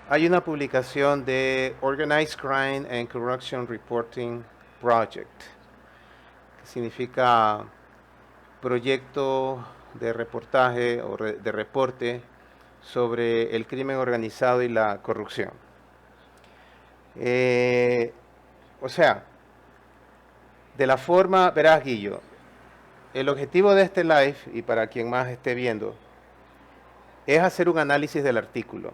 Hay una publicación de Organized Crime and Corruption Reporting Project, que significa proyecto de reportaje o de reporte sobre el crimen organizado y la corrupción. Eh, o sea, de la forma, verás Guillo, el objetivo de este live, y para quien más esté viendo, es hacer un análisis del artículo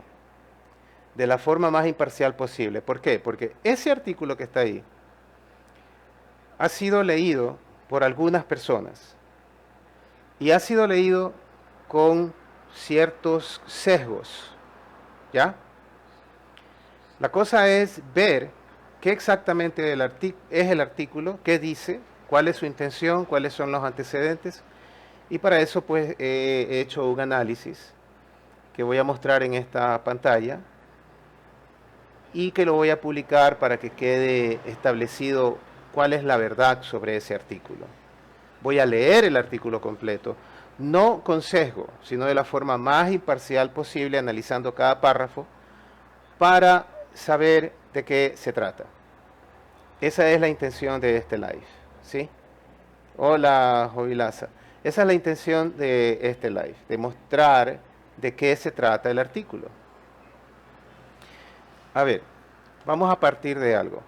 de la forma más imparcial posible. ¿Por qué? Porque ese artículo que está ahí ha sido leído por algunas personas y ha sido leído con ciertos sesgos, ¿ya? La cosa es ver qué exactamente es el artículo, qué dice, cuál es su intención, cuáles son los antecedentes, y para eso pues he hecho un análisis que voy a mostrar en esta pantalla y que lo voy a publicar para que quede establecido cuál es la verdad sobre ese artículo. Voy a leer el artículo completo, no con sesgo, sino de la forma más imparcial posible, analizando cada párrafo, para saber de qué se trata. Esa es la intención de este live, ¿sí? Hola, Jovilaza. Esa es la intención de este live, de mostrar de qué se trata el artículo. A ver, vamos a partir de algo.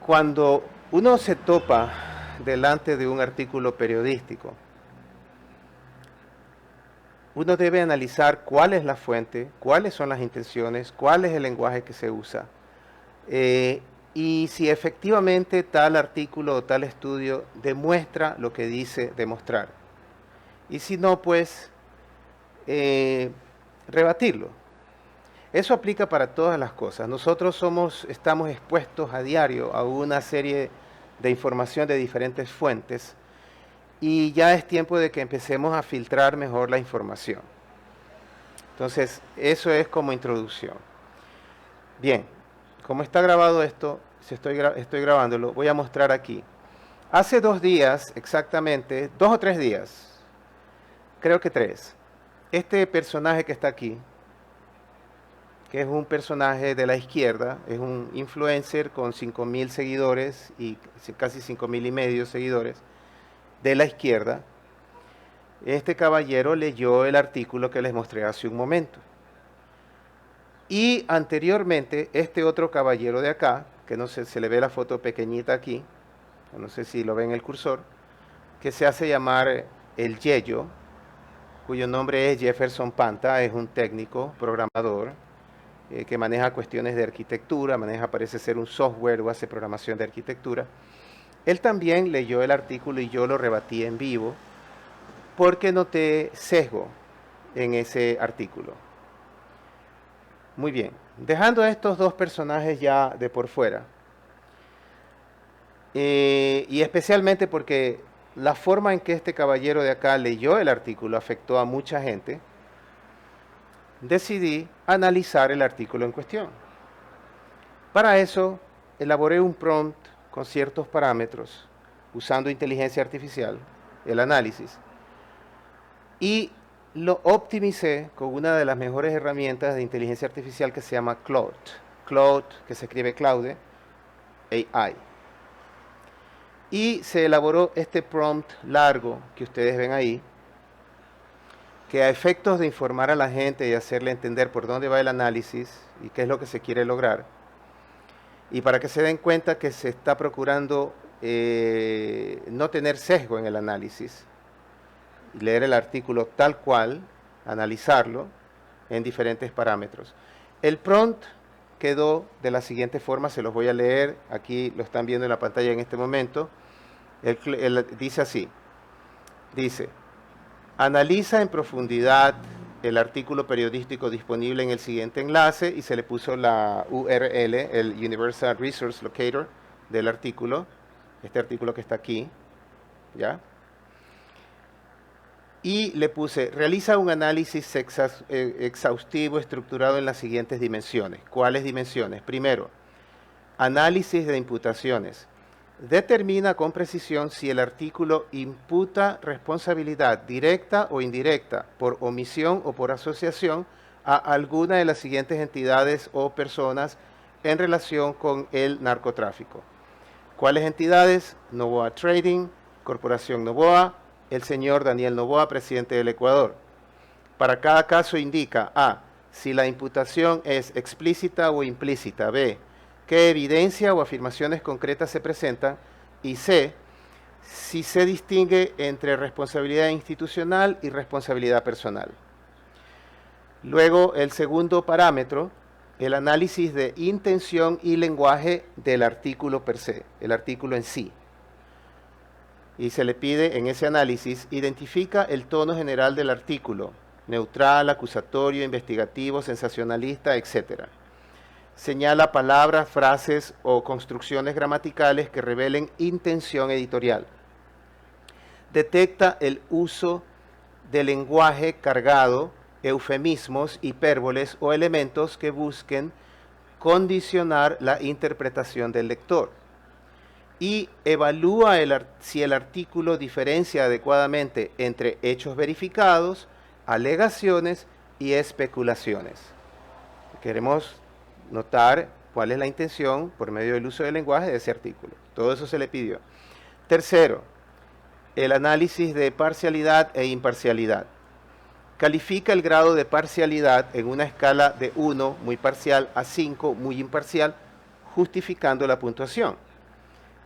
Cuando uno se topa delante de un artículo periodístico, uno debe analizar cuál es la fuente, cuáles son las intenciones, cuál es el lenguaje que se usa, y si efectivamente tal artículo o tal estudio demuestra lo que dice demostrar. Y si no, pues rebatirlo. Eso aplica para todas las cosas. Nosotros estamos expuestos a diario a una serie de información de diferentes fuentes y ya es tiempo de que empecemos a filtrar mejor la información. Entonces, eso es como introducción. Bien, como está grabado esto, si estoy grabándolo, voy a mostrar aquí. Hace 2 días, exactamente, 2 o 3 días, creo que 3, este personaje que está aquí, que es un personaje de la izquierda, es un influencer con 5.000 seguidores y casi 5.500 seguidores de la izquierda. Este caballero leyó el artículo que les mostré hace un momento. Y anteriormente, este otro caballero de acá, que no sé, se le ve la foto pequeñita aquí, no sé si lo ven en el cursor, que se hace llamar el Yeyo, cuyo nombre es Jefferson Panta, es un técnico, programador, que maneja cuestiones de arquitectura, parece ser un software o hace programación de arquitectura. Él también leyó el artículo y yo lo rebatí en vivo porque noté sesgo en ese artículo. Muy bien, dejando a estos dos personajes ya de por fuera, y especialmente porque la forma en que este caballero de acá leyó el artículo afectó a mucha gente, decidí analizar el artículo en cuestión. Para eso, elaboré un prompt con ciertos parámetros, usando inteligencia artificial, el análisis, y lo optimicé con una de las mejores herramientas de inteligencia artificial que se llama Claude. Claude, que se escribe Claude, AI. Y se elaboró este prompt largo que ustedes ven ahí, que a efectos de informar a la gente y hacerle entender por dónde va el análisis y qué es lo que se quiere lograr, y para que se den cuenta que se está procurando no tener sesgo en el análisis, leer el artículo tal cual, analizarlo en diferentes parámetros. El prompt quedó de la siguiente forma, se los voy a leer, aquí lo están viendo en la pantalla en este momento. Dice así, dice, analiza en profundidad el artículo periodístico disponible en el siguiente enlace, y se le puso la URL, el Universal Resource Locator del artículo, este artículo que está aquí, ¿ya? Y le puse, realiza un análisis exhaustivo estructurado en las siguientes dimensiones. ¿Cuáles dimensiones? Primero, análisis de imputaciones. Determina con precisión si el artículo imputa responsabilidad directa o indirecta, por omisión o por asociación, a alguna de las siguientes entidades o personas en relación con el narcotráfico. ¿Cuáles entidades? Noboa Trading, Corporación Noboa, el señor Daniel Noboa, presidente del Ecuador. Para cada caso indica A, si la imputación es explícita o implícita, B, qué evidencia o afirmaciones concretas se presentan, y C, si se distingue entre responsabilidad institucional y responsabilidad personal. Luego, el segundo parámetro, el análisis de intención y lenguaje del artículo per se, el artículo en sí. Y se le pide en ese análisis, identifica el tono general del artículo, neutral, acusatorio, investigativo, sensacionalista, etc. Señala palabras, frases o construcciones gramaticales que revelen intención editorial. Detecta el uso de lenguaje cargado, eufemismos, hipérboles o elementos que busquen condicionar la interpretación del lector. Y evalúa si el artículo diferencia adecuadamente entre hechos verificados, alegaciones y especulaciones. Queremos notar cuál es la intención por medio del uso del lenguaje de ese artículo. Todo eso se le pidió. Tercero, el análisis de parcialidad e imparcialidad. Califica el grado de parcialidad en una escala de 1, muy parcial, a 5, muy imparcial, justificando la puntuación.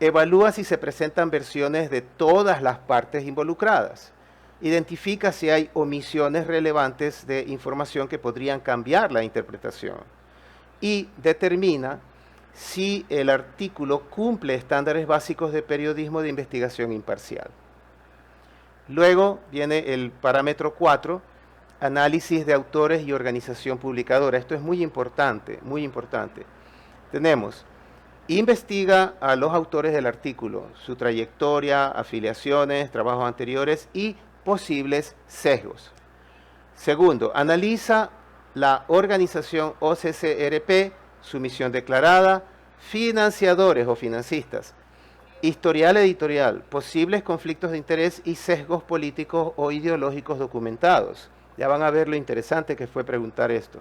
Evalúa si se presentan versiones de todas las partes involucradas. Identifica si hay omisiones relevantes de información que podrían cambiar la interpretación. Y determina si el artículo cumple estándares básicos de periodismo de investigación imparcial. Luego viene el parámetro 4, análisis de autores y organización publicadora. Esto es muy importante, muy importante. Tenemos, investiga a los autores del artículo, su trayectoria, afiliaciones, trabajos anteriores y posibles sesgos. Segundo, analiza la organización OCCRP, su misión declarada, financiadores o financistas, historial editorial, posibles conflictos de interés y sesgos políticos o ideológicos documentados. Ya van a ver lo interesante que fue preguntar esto.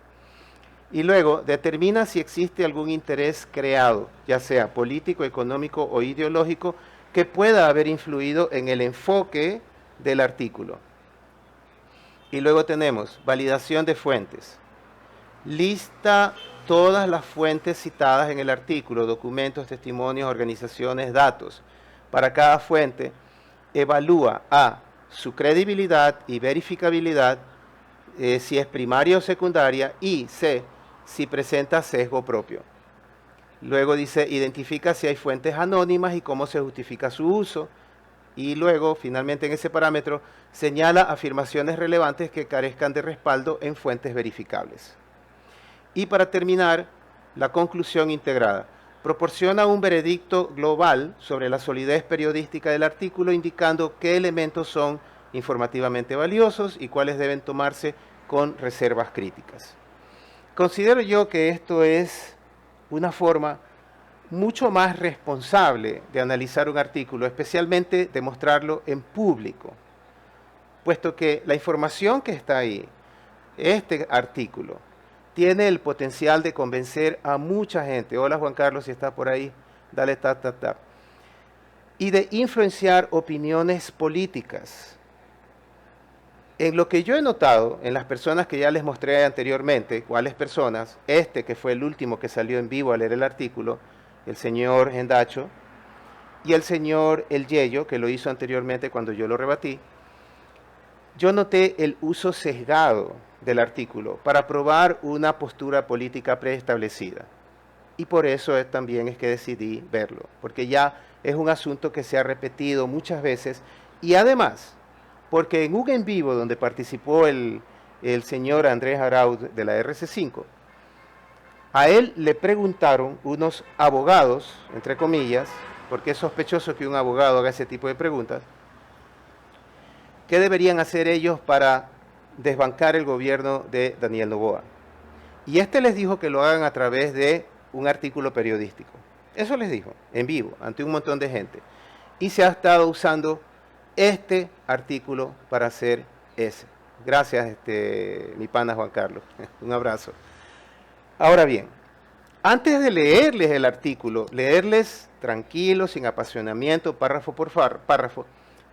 Y luego determina si existe algún interés creado, ya sea político, económico o ideológico, que pueda haber influido en el enfoque del artículo. Y luego tenemos validación de fuentes. Lista todas las fuentes citadas en el artículo, documentos, testimonios, organizaciones, datos. Para cada fuente, evalúa A, su credibilidad y verificabilidad, si es primaria o secundaria, y C, si presenta sesgo propio. Luego dice, identifica si hay fuentes anónimas y cómo se justifica su uso. Y luego, finalmente en ese parámetro, señala afirmaciones relevantes que carezcan de respaldo en fuentes verificables. Y para terminar, la conclusión integrada. Proporciona un veredicto global sobre la solidez periodística del artículo, indicando qué elementos son informativamente valiosos y cuáles deben tomarse con reservas críticas. Considero yo que esto es una forma mucho más responsable de analizar un artículo, especialmente de mostrarlo en público, puesto que la información que está ahí, este artículo, tiene el potencial de convencer a mucha gente. Hola Juan Carlos, si está por ahí, dale tap, tap, tap. Y de influenciar opiniones políticas. En lo que yo he notado, en las personas que ya les mostré anteriormente, cuáles personas, este que fue el último que salió en vivo a leer el artículo, el señor Gendacho, y el señor El Yeyo, que lo hizo anteriormente cuando yo lo rebatí, yo noté el uso sesgado del artículo para probar una postura política preestablecida. Y por eso también es que decidí verlo, porque ya es un asunto que se ha repetido muchas veces, y además, porque en un en vivo donde participó el señor Andrés Arauz de la RC5, a él le preguntaron unos abogados, entre comillas, porque es sospechoso que un abogado haga ese tipo de preguntas, ¿qué deberían hacer ellos para desbancar el gobierno de Daniel Noboa? Y este les dijo que lo hagan a través de un artículo periodístico. Eso les dijo, en vivo, ante un montón de gente. Y se ha estado usando este artículo para hacer ese. Gracias, mi pana Juan Carlos. Un abrazo. Ahora bien, antes de leerles el artículo, leerles tranquilo, sin apasionamiento, párrafo por párrafo,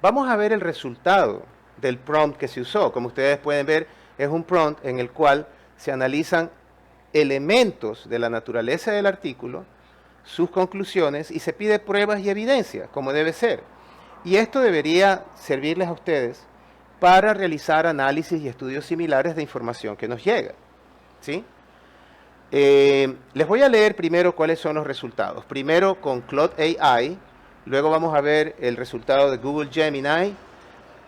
vamos a ver el resultado del prompt que se usó. Como ustedes pueden ver, es un prompt en el cual se analizan elementos de la naturaleza del artículo, sus conclusiones, y se pide pruebas y evidencias, como debe ser. Y esto debería servirles a ustedes para realizar análisis y estudios similares de información que nos llega, ¿sí? Les voy a leer primero cuáles son los resultados. Primero con Claude AI, luego vamos a ver el resultado de Google Gemini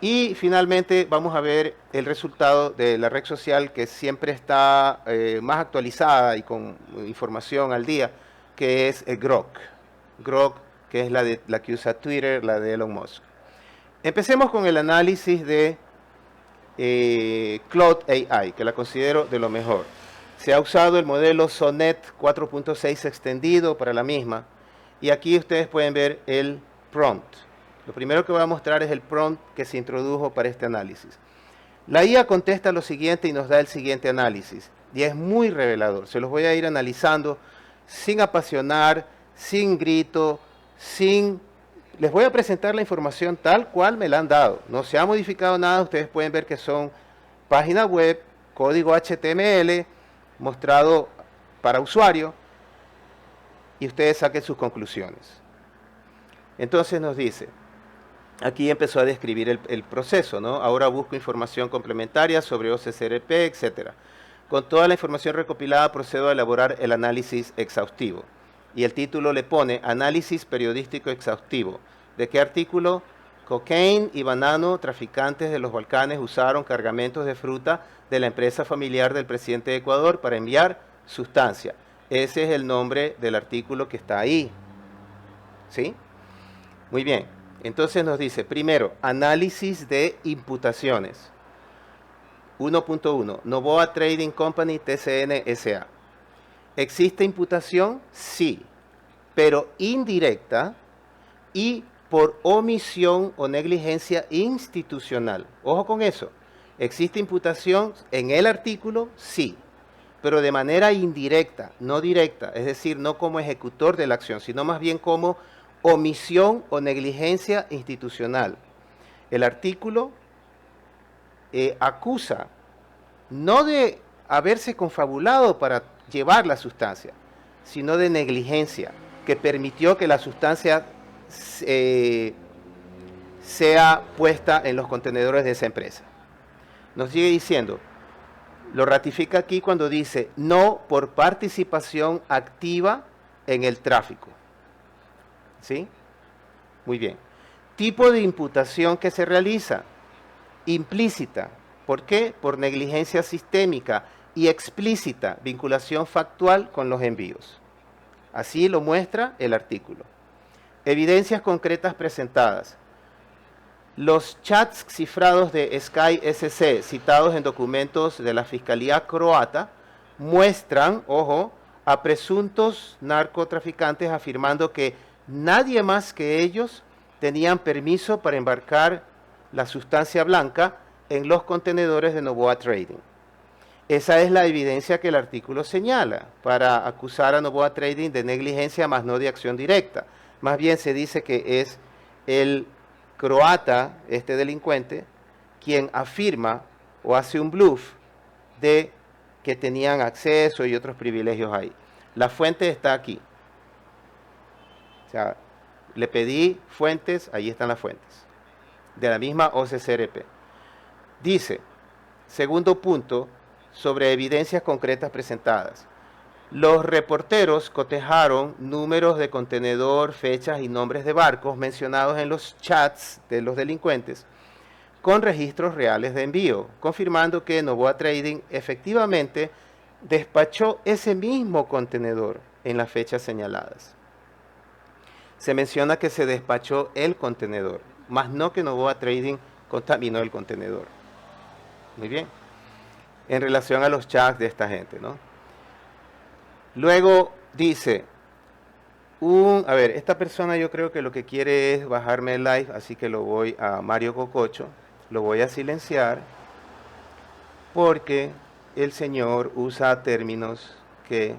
y finalmente vamos a ver el resultado de la red social que siempre está más actualizada y con información al día, que es Grok. Grok, que es la que usa Twitter, la de Elon Musk. Empecemos con el análisis de Claude AI, que la considero de lo mejor. Se ha usado el modelo Sonnet 4.6 extendido para la misma, y aquí ustedes pueden ver el prompt. Lo primero que voy a mostrar es el prompt que se introdujo para este análisis. La IA contesta lo siguiente y nos da el siguiente análisis, y es muy revelador. Se los voy a ir analizando sin apasionar, sin grito, Les voy a presentar la información tal cual me la han dado. No se ha modificado nada, ustedes pueden ver que son página web, código HTML, mostrado para usuario, y ustedes saquen sus conclusiones. Entonces nos dice, aquí empezó a describir el proceso, ¿no? Ahora busco información complementaria sobre OCCRP, etc. Con toda la información recopilada procedo a elaborar el análisis exhaustivo. Y el título le pone Análisis periodístico exhaustivo. ¿De qué artículo? Cocaine y banano, traficantes de los Balcanes, usaron cargamentos de fruta de la empresa familiar del presidente de Ecuador para enviar sustancia. Ese es el nombre del artículo que está ahí. ¿Sí? Muy bien. Entonces nos dice, primero, análisis de imputaciones. 1.1, Novoa Trading Company, TCN S.A. ¿Existe imputación? Sí, pero indirecta y por omisión o negligencia institucional. Ojo con eso. ¿Existe imputación en el artículo? Sí, pero de manera indirecta, no directa, es decir, no como ejecutor de la acción, sino más bien como omisión o negligencia institucional. El artículo acusa no de haberse confabulado para llevar la sustancia, sino de negligencia, que permitió que la sustancia sea puesta en los contenedores de esa empresa. Nos sigue diciendo, lo ratifica aquí cuando dice, no por participación activa en el tráfico. ¿Sí? Muy bien. Tipo de imputación que se realiza, implícita. ¿Por qué? Por negligencia sistémica, y explícita, vinculación factual con los envíos. Así lo muestra el artículo. Evidencias concretas presentadas. Los chats cifrados de Sky SC, citados en documentos de la Fiscalía croata, muestran, ojo, a presuntos narcotraficantes afirmando que nadie más que ellos tenían permiso para embarcar la sustancia blanca en los contenedores de Novoa Trading. Esa es la evidencia que el artículo señala para acusar a Novoa Trading de negligencia más no de acción directa. Más bien se dice que es el croata, este delincuente, quien afirma o hace un bluff de que tenían acceso y otros privilegios ahí. La fuente está aquí. O sea, le pedí fuentes, ahí están las fuentes, de la misma OCCRP. Dice, segundo punto, sobre evidencias concretas presentadas. Los reporteros cotejaron números de contenedor, fechas y nombres de barcos mencionados en los chats de los delincuentes con registros reales de envío, confirmando que Novoa Trading efectivamente despachó ese mismo contenedor en las fechas señaladas. Se menciona que se despachó el contenedor, más no que Novoa Trading contaminó el contenedor. Muy bien. En relación a los chats de esta gente, ¿no? Luego dice, esta persona yo creo que lo que quiere es bajarme el live, así que lo voy a Mario Cococho, lo voy a silenciar porque el señor usa términos que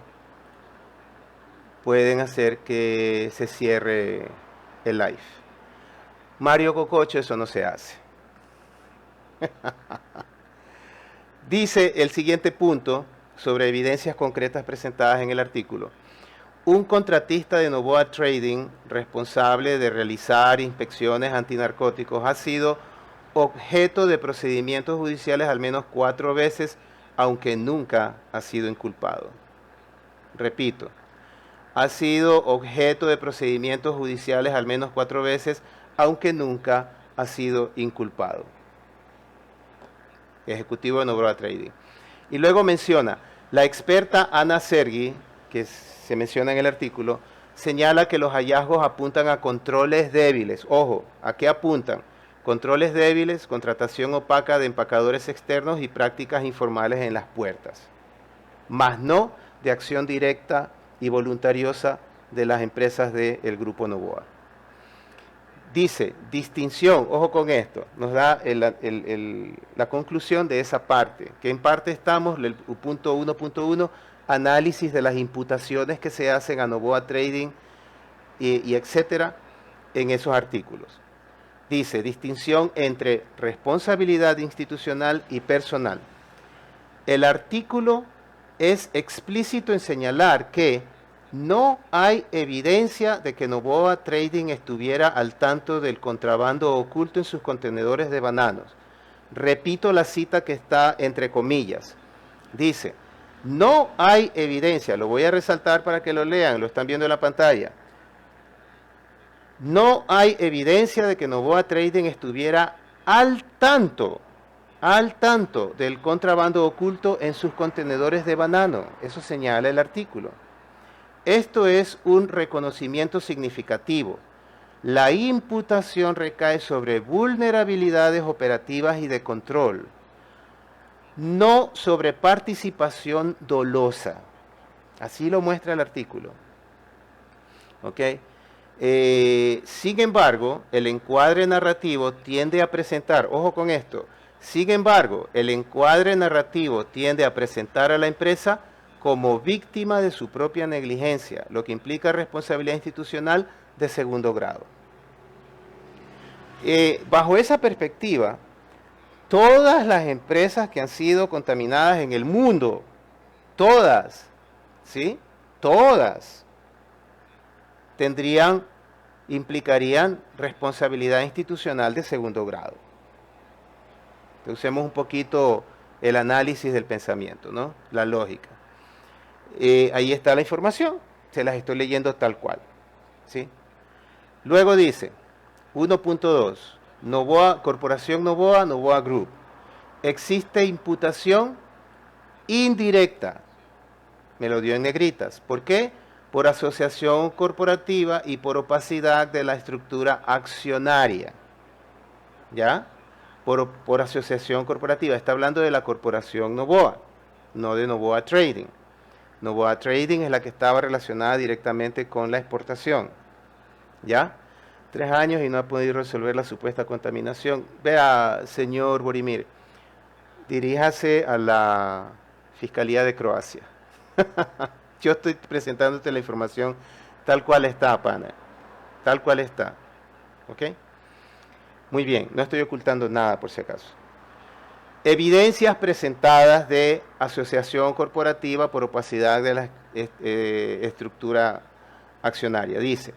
pueden hacer que se cierre el live. Mario Cococho, eso no se hace. Dice el siguiente punto sobre evidencias concretas presentadas en el artículo. Un contratista de Novoa Trading responsable de realizar inspecciones antinarcóticos ha sido objeto de procedimientos judiciales al menos 4 veces, aunque nunca ha sido inculpado. Repito, ha sido objeto de procedimientos judiciales al menos 4 veces, aunque nunca ha sido inculpado. Ejecutivo de Novoa Trading. Y luego menciona, la experta Ana Sergi, que se menciona en el artículo, señala que los hallazgos apuntan a controles débiles. Ojo, ¿a qué apuntan? Controles débiles, contratación opaca de empacadores externos y prácticas informales en las puertas. Más no de acción directa y voluntariosa de las empresas del Grupo Novoa. Dice, distinción, ojo con esto, nos da la conclusión de esa parte, que en parte estamos, el punto 1.1, análisis de las imputaciones que se hacen a Novoa Trading y etcétera en esos artículos. Dice, distinción entre responsabilidad institucional y personal. El artículo es explícito en señalar que no hay evidencia de que Novoa Trading estuviera al tanto del contrabando oculto en sus contenedores de bananos. Repito la cita que está entre comillas. Dice, no hay evidencia, lo voy a resaltar para que lo lean, lo están viendo en la pantalla. No hay evidencia de que Novoa Trading estuviera al tanto del contrabando oculto en sus contenedores de banano. Eso señala el artículo. Esto es un reconocimiento significativo. La imputación recae sobre vulnerabilidades operativas y de control, no sobre participación dolosa. Así lo muestra el artículo. ¿Ok? Sin embargo, el encuadre narrativo tiende a presentar, ojo con esto, sin embargo, el encuadre narrativo tiende a presentar a la empresa como víctima de su propia negligencia, lo que implica responsabilidad institucional de segundo grado. Bajo esa perspectiva, todas las empresas que han sido contaminadas en el mundo, todas, ¿sí? Todas, implicarían responsabilidad institucional de segundo grado. Entonces, usemos un poquito el análisis del pensamiento, ¿no? La lógica. Ahí está la información, se las estoy leyendo tal cual, ¿sí? Luego dice, 1.2, Novoa, Corporación Novoa, Novoa Group. Existe imputación indirecta, me lo dio en negritas. ¿Por qué? Por asociación corporativa y por opacidad de la estructura accionaria. ¿Ya? Por asociación corporativa. Está hablando de la Corporación Novoa, no de Novoa Trading. Novoa Trading es la que estaba relacionada directamente con la exportación. ¿Ya? 3 años y no ha podido resolver la supuesta contaminación. Vea, señor Borimir, diríjase a la Fiscalía de Croacia. Yo estoy presentándote la información tal cual está, pana. Tal cual está. ¿Ok? Muy bien, no estoy ocultando nada por si acaso. Evidencias presentadas de asociación corporativa por opacidad de la estructura accionaria. Dice,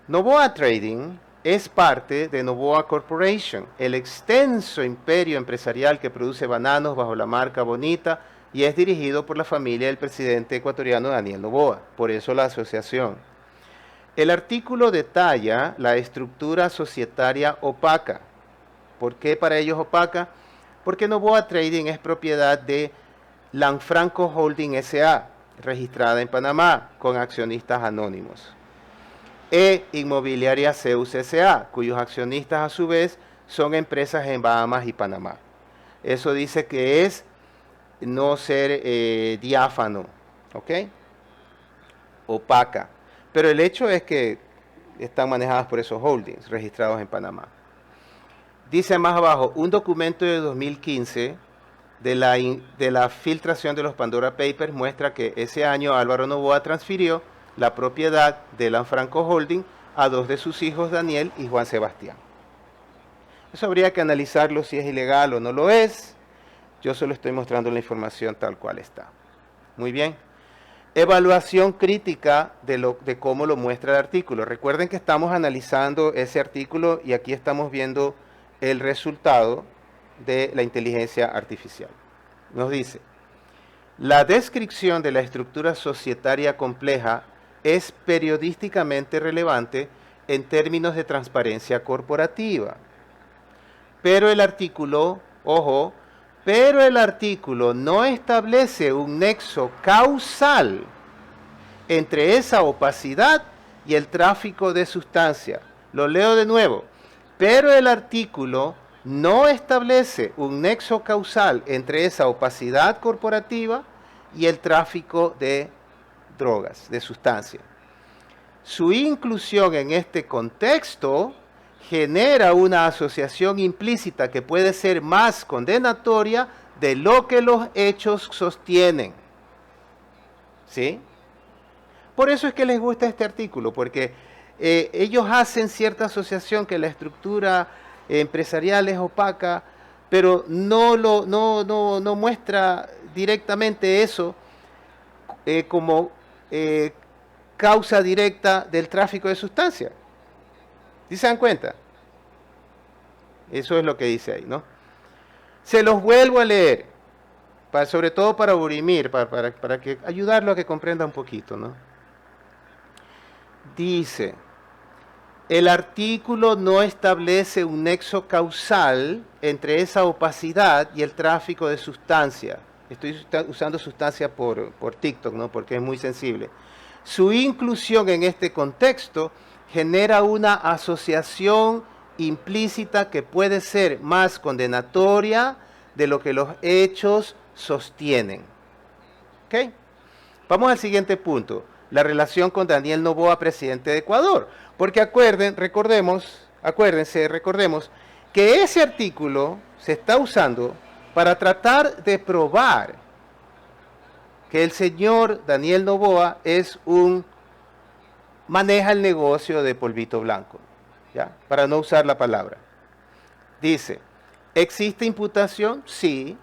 Novoa Trading es parte de Novoa Corporation, el extenso imperio empresarial que produce bananos bajo la marca Bonita y es dirigido por la familia del presidente ecuatoriano Daniel Noboa, por eso la asociación. El artículo detalla la estructura societaria opaca. ¿Por qué para ellos opaca? Porque Novoa Trading es propiedad de Lanfranco Holding S.A., registrada en Panamá, con accionistas anónimos. Inmobiliaria Zeus S.A., cuyos accionistas a su vez son empresas en Bahamas y Panamá. Eso dice que es no ser diáfano, ¿ok? Opaca. Pero el hecho es que están manejadas por esos holdings registrados en Panamá. Dice más abajo, un documento de 2015 de la filtración de los Pandora Papers muestra que ese año Álvaro Noboa transfirió la propiedad de Lanfranco Holding a dos de sus hijos, Daniel y Juan Sebastián. Eso habría que analizarlo si es ilegal o no lo es. Yo solo estoy mostrando la información tal cual está. Muy bien. Evaluación crítica de cómo lo muestra el artículo. Recuerden que estamos analizando ese artículo y aquí estamos viendo el resultado de la inteligencia artificial. Nos dice, la descripción de la estructura societaria compleja es periodísticamente relevante en términos de transparencia corporativa. Pero el artículo, ojo, pero el artículo no establece un nexo causal entre esa opacidad y el tráfico de sustancia. Lo leo de nuevo. Pero el artículo no establece un nexo causal entre esa opacidad corporativa y el tráfico de drogas, de sustancia. Su inclusión en este contexto genera una asociación implícita que puede ser más condenatoria de lo que los hechos sostienen. ¿Sí? Por eso es que les gusta este artículo, porque ellos hacen cierta asociación que la estructura empresarial es opaca, pero no muestra directamente eso como causa directa del tráfico de sustancias. ¿Sí se dan cuenta? Eso es lo que dice ahí, ¿no? Se los vuelvo a leer, sobre todo para Burimir, para que ayudarlo a que comprenda un poquito, ¿no? Dice, el artículo no establece un nexo causal entre esa opacidad y el tráfico de sustancia. Estoy usando sustancia por TikTok, ¿no? Porque es muy sensible. Su inclusión en este contexto genera una asociación implícita que puede ser más condenatoria de lo que los hechos sostienen. ¿Ok? Vamos al siguiente punto, la relación con Daniel Noboa, presidente de Ecuador. Porque recordemos que ese artículo se está usando para tratar de probar que el señor Daniel Noboa maneja el negocio de polvito blanco, ¿ya? Para no usar la palabra. Dice, ¿existe imputación? Sí,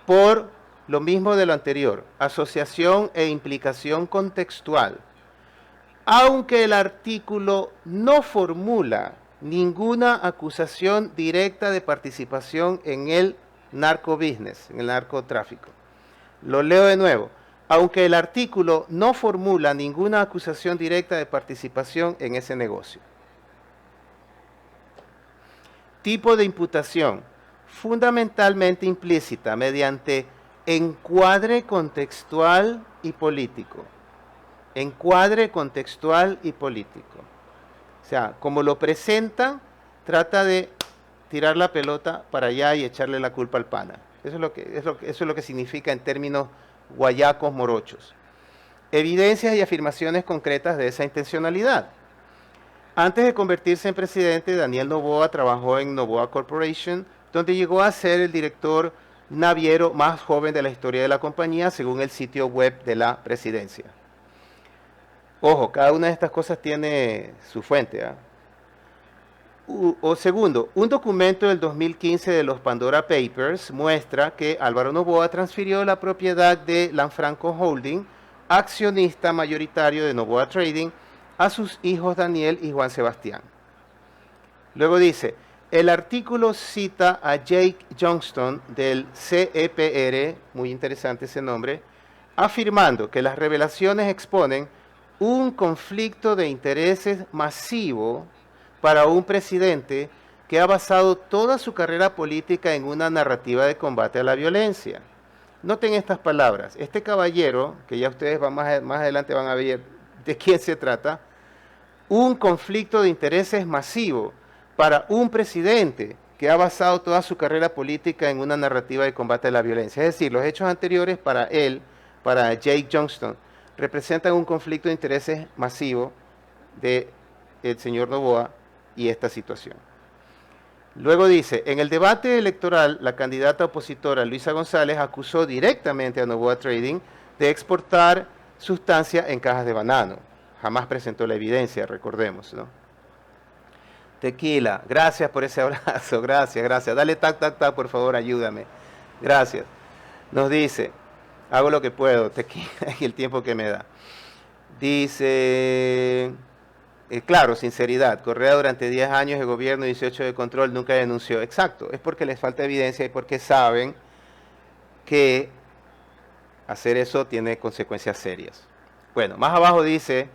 por lo mismo de lo anterior, asociación e implicación contextual. Aunque el artículo no formula ninguna acusación directa de participación en el narcobusiness, en el narcotráfico. Lo leo de nuevo. Aunque el artículo no formula ninguna acusación directa de participación en ese negocio. Tipo de imputación, fundamentalmente implícita, mediante encuadre contextual y político. Encuadre contextual y político. O sea, como lo presentan, trata de tirar la pelota para allá y echarle la culpa al pana. Eso es lo que significa en términos guayacos morochos. Evidencias y afirmaciones concretas de esa intencionalidad. Antes de convertirse en presidente, Daniel Noboa trabajó en Noboa Corporation, donde llegó a ser el director naviero más joven de la historia de la compañía, según el sitio web de la presidencia. Ojo, cada una de estas cosas tiene su fuente, ¿eh? Segundo, un documento del 2015 de los Pandora Papers muestra que Álvaro Noboa transfirió la propiedad de Lanfranco Holding, accionista mayoritario de Noboa Trading, a sus hijos Daniel y Juan Sebastián. Luego dice, el artículo cita a Jake Johnston del CEPR, muy interesante ese nombre, afirmando que las revelaciones exponen un conflicto de intereses masivo para un presidente que ha basado toda su carrera política en una narrativa de combate a la violencia. Noten estas palabras. Este caballero, que ya ustedes más adelante van a ver de quién se trata, un conflicto de intereses masivo para un presidente que ha basado toda su carrera política en una narrativa de combate a la violencia. Es decir, los hechos anteriores para él, para Jake Johnston, representan un conflicto de intereses masivo del señor Noboa y esta situación. Luego dice, en el debate electoral, la candidata opositora Luisa González acusó directamente a Noboa Trading de exportar sustancia en cajas de banano. Jamás presentó la evidencia, recordemos, ¿no? Tequila, gracias por ese abrazo, gracias. Dale tac, tac, tac, por favor, ayúdame. Gracias. Nos dice, hago lo que puedo, tequila y el tiempo que me da. Dice, claro, sinceridad, Correa durante 10 años de gobierno y 18 de control nunca denunció. Exacto, es porque les falta evidencia y porque saben que hacer eso tiene consecuencias serias. Bueno, más abajo dice,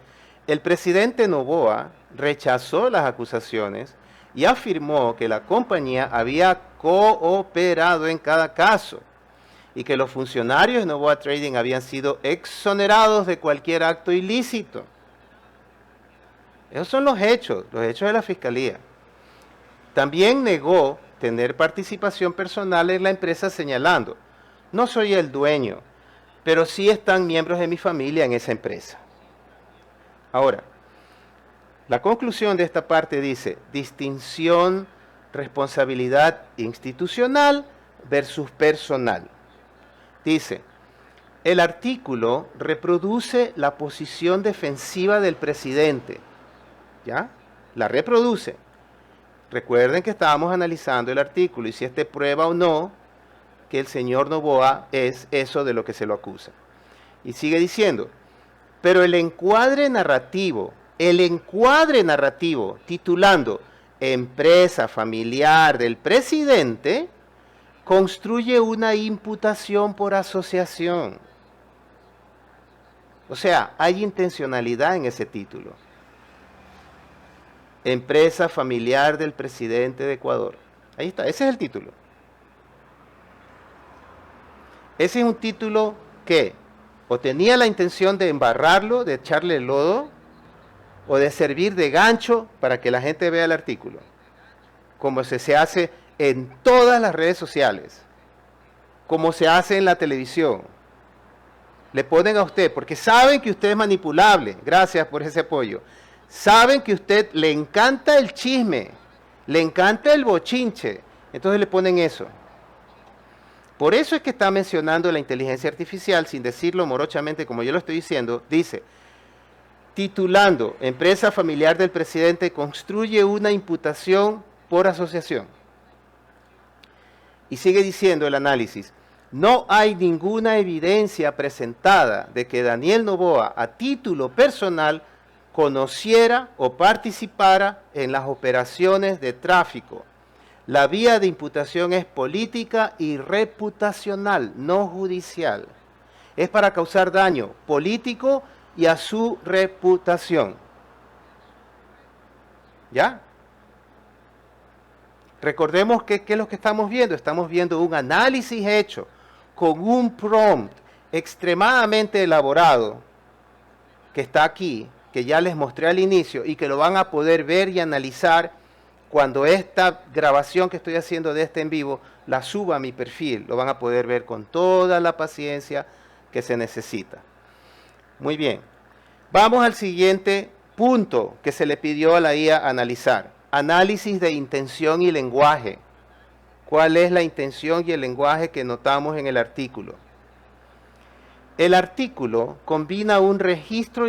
el presidente Noboa rechazó las acusaciones y afirmó que la compañía había cooperado en cada caso y que los funcionarios de Noboa Trading habían sido exonerados de cualquier acto ilícito. Esos son los hechos de la Fiscalía. También negó tener participación personal en la empresa señalando, no soy el dueño, pero sí están miembros de mi familia en esa empresa. Ahora, la conclusión de esta parte dice, distinción, responsabilidad institucional versus personal. Dice, el artículo reproduce la posición defensiva del presidente, ¿ya? La reproduce. Recuerden que estábamos analizando el artículo y si este prueba o no que el señor Noboa es eso de lo que se lo acusa. Y sigue diciendo, pero el encuadre narrativo titulando empresa familiar del presidente, construye una imputación por asociación. O sea, hay intencionalidad en ese título. Empresa familiar del presidente de Ecuador. Ahí está, ese es el título. Ese es un título que o tenía la intención de embarrarlo, de echarle el lodo, o de servir de gancho para que la gente vea el artículo, como se hace en todas las redes sociales, como se hace en la televisión. Le ponen a usted, porque saben que usted es manipulable, gracias por ese apoyo, saben que a usted le encanta el chisme, le encanta el bochinche, entonces le ponen eso. Por eso es que está mencionando la inteligencia artificial, sin decirlo morochamente como yo lo estoy diciendo, dice, titulando, empresa familiar del presidente construye una imputación por asociación. Y sigue diciendo el análisis, no hay ninguna evidencia presentada de que Daniel Noboa, a título personal, conociera o participara en las operaciones de tráfico. La vía de imputación es política y reputacional, no judicial. Es para causar daño político y a su reputación. ¿Ya? Recordemos que ¿qué es lo que estamos viendo? Estamos viendo un análisis hecho con un prompt extremadamente elaborado que está aquí, que ya les mostré al inicio y que lo van a poder ver y analizar cuando esta grabación que estoy haciendo de este en vivo la suba a mi perfil. Lo van a poder ver con toda la paciencia que se necesita. Muy bien. Vamos al siguiente punto que se le pidió a la IA analizar. Análisis de intención y lenguaje. ¿Cuál es la intención y el lenguaje que notamos en el artículo? El artículo combina un registro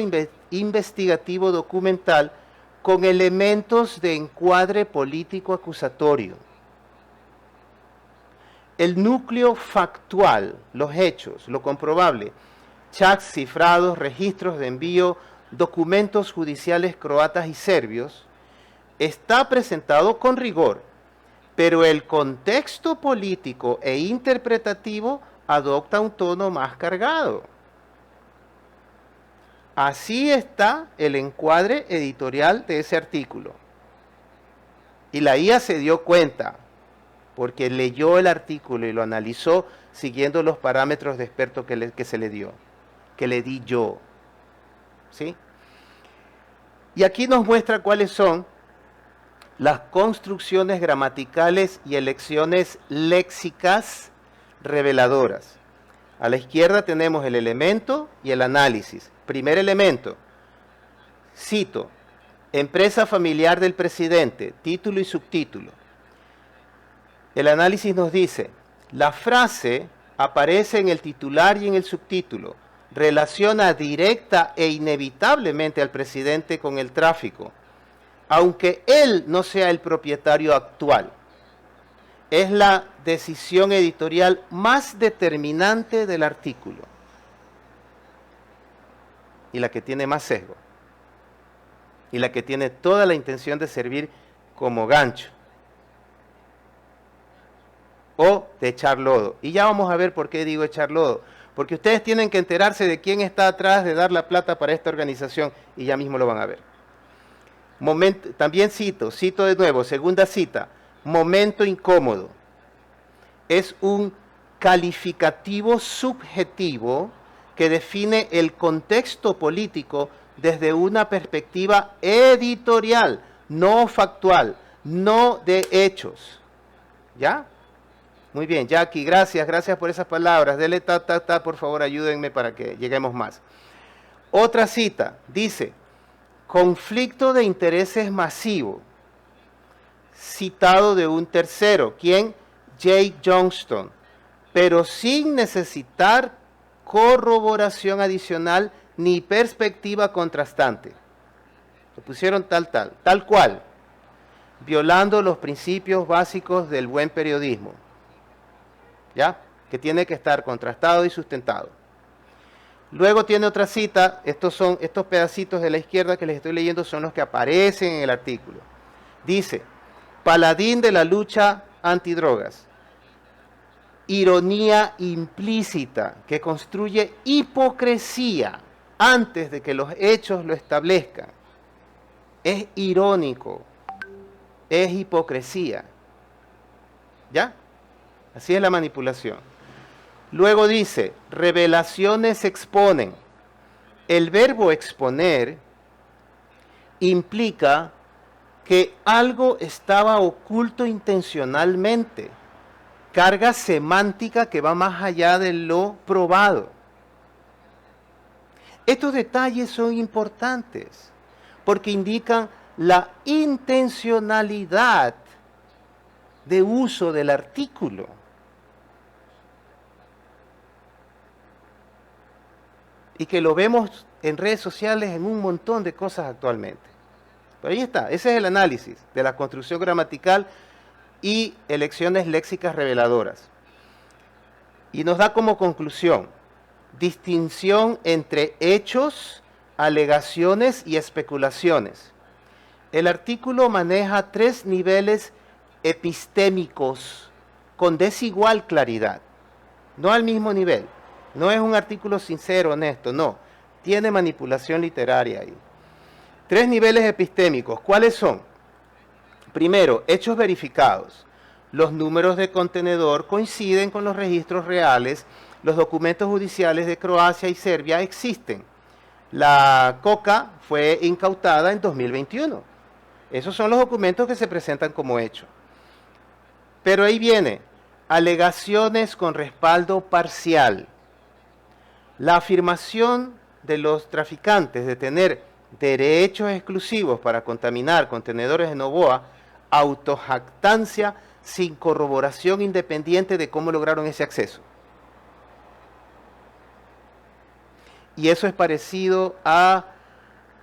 investigativo documental con elementos de encuadre político acusatorio. El núcleo factual, los hechos, lo comprobable, chats cifrados, registros de envío, documentos judiciales croatas y serbios, está presentado con rigor, pero el contexto político e interpretativo adopta un tono más cargado. Así está el encuadre editorial de ese artículo. Y la IA se dio cuenta, porque leyó el artículo y lo analizó siguiendo los parámetros de experto que se le dio, que le di yo. ¿Sí? Y aquí nos muestra cuáles son las construcciones gramaticales y elecciones léxicas reveladoras. A la izquierda tenemos el elemento y el análisis. Primer elemento, cito, empresa familiar del presidente, título y subtítulo. El análisis nos dice, la frase aparece en el titular y en el subtítulo, relaciona directa e inevitablemente al presidente con el tráfico, aunque él no sea el propietario actual. Es la decisión editorial más determinante del artículo y la que tiene más sesgo y la que tiene toda la intención de servir como gancho o de echar lodo. Y ya vamos a ver por qué digo echar lodo. Porque ustedes tienen que enterarse de quién está atrás de dar la plata para esta organización y ya mismo lo van a ver. También cito de nuevo, segunda cita, momento incómodo. Es un calificativo subjetivo que define el contexto político desde una perspectiva editorial, no factual, no de hechos. ¿Ya? Muy bien, Jackie, gracias por esas palabras. Dele por favor, ayúdenme para que lleguemos más. Otra cita, dice, conflicto de intereses masivo, citado de un tercero, ¿quién? Jake Johnston, pero sin necesitar corroboración adicional ni perspectiva contrastante. Lo pusieron tal cual, violando los principios básicos del buen periodismo. ¿Ya? Que tiene que estar contrastado y sustentado. Luego tiene otra cita, estos pedacitos de la izquierda que les estoy leyendo son los que aparecen en el artículo. Dice, paladín de la lucha antidrogas, ironía implícita que construye hipocresía antes de que los hechos lo establezcan. Es irónico, es hipocresía. ¿Ya? Así es la manipulación. Luego dice, revelaciones exponen. El verbo exponer implica que algo estaba oculto intencionalmente. Carga semántica que va más allá de lo probado. Estos detalles son importantes porque indican la intencionalidad de uso del artículo. Y que lo vemos en redes sociales en un montón de cosas actualmente. Pero ahí está, ese es el análisis de la construcción gramatical y elecciones léxicas reveladoras. Y nos da como conclusión, distinción entre hechos, alegaciones y especulaciones. El artículo maneja 3 niveles epistémicos con desigual claridad, no al mismo nivel. No es un artículo sincero, honesto, no. Tiene manipulación literaria ahí. 3 niveles epistémicos, ¿cuáles son? Primero, hechos verificados. Los números de contenedor coinciden con los registros reales. Los documentos judiciales de Croacia y Serbia existen. La coca fue incautada en 2021. Esos son los documentos que se presentan como hecho. Pero ahí viene, alegaciones con respaldo parcial. La afirmación de los traficantes de tener derechos exclusivos para contaminar contenedores de Noboa, autojactancia sin corroboración independiente de cómo lograron ese acceso. Y eso es parecido a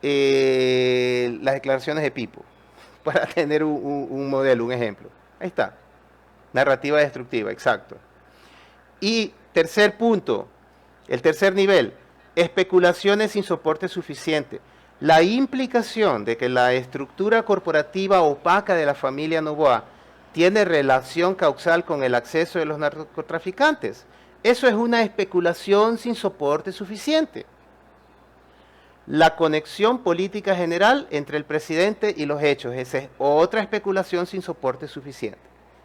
las declaraciones de Pipo, para tener un modelo, un ejemplo. Ahí está. Narrativa destructiva, exacto. Y tercer punto, el tercer nivel, especulaciones sin soporte suficiente. La implicación de que la estructura corporativa opaca de la familia Noboa tiene relación causal con el acceso de los narcotraficantes. Eso es una especulación sin soporte suficiente. La conexión política general entre el presidente y los hechos, esa es otra especulación sin soporte suficiente.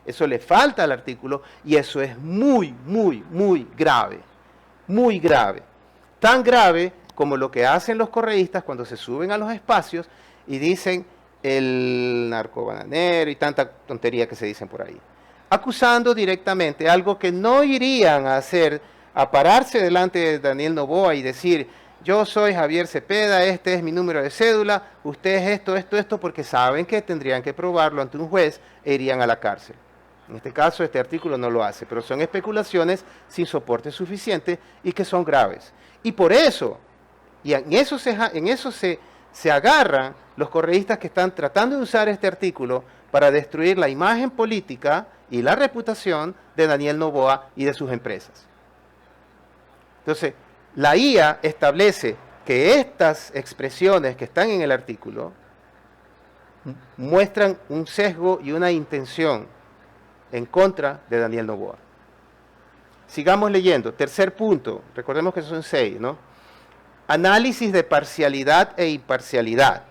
Eso le falta al artículo y eso es muy, muy, muy grave. Muy grave. Tan grave como lo que hacen los correístas cuando se suben a los espacios y dicen el narcobananero y tanta tontería que se dicen por ahí. Acusando directamente algo que no irían a hacer, a pararse delante de Daniel Noboa y decir, yo soy Javier Cepeda, este es mi número de cédula, usted es esto, porque saben que tendrían que probarlo ante un juez e irían a la cárcel. En este caso, este artículo no lo hace, pero son especulaciones sin soporte suficiente y que son graves. Y por eso, y en eso se agarran los correístas que están tratando de usar este artículo para destruir la imagen política y la reputación de Daniel Noboa y de sus empresas. Entonces, la IA establece que estas expresiones que están en el artículo muestran un sesgo y una intención en contra de Daniel Noboa. Sigamos leyendo. Tercer punto, recordemos que son 6, ¿no? Análisis de parcialidad e imparcialidad.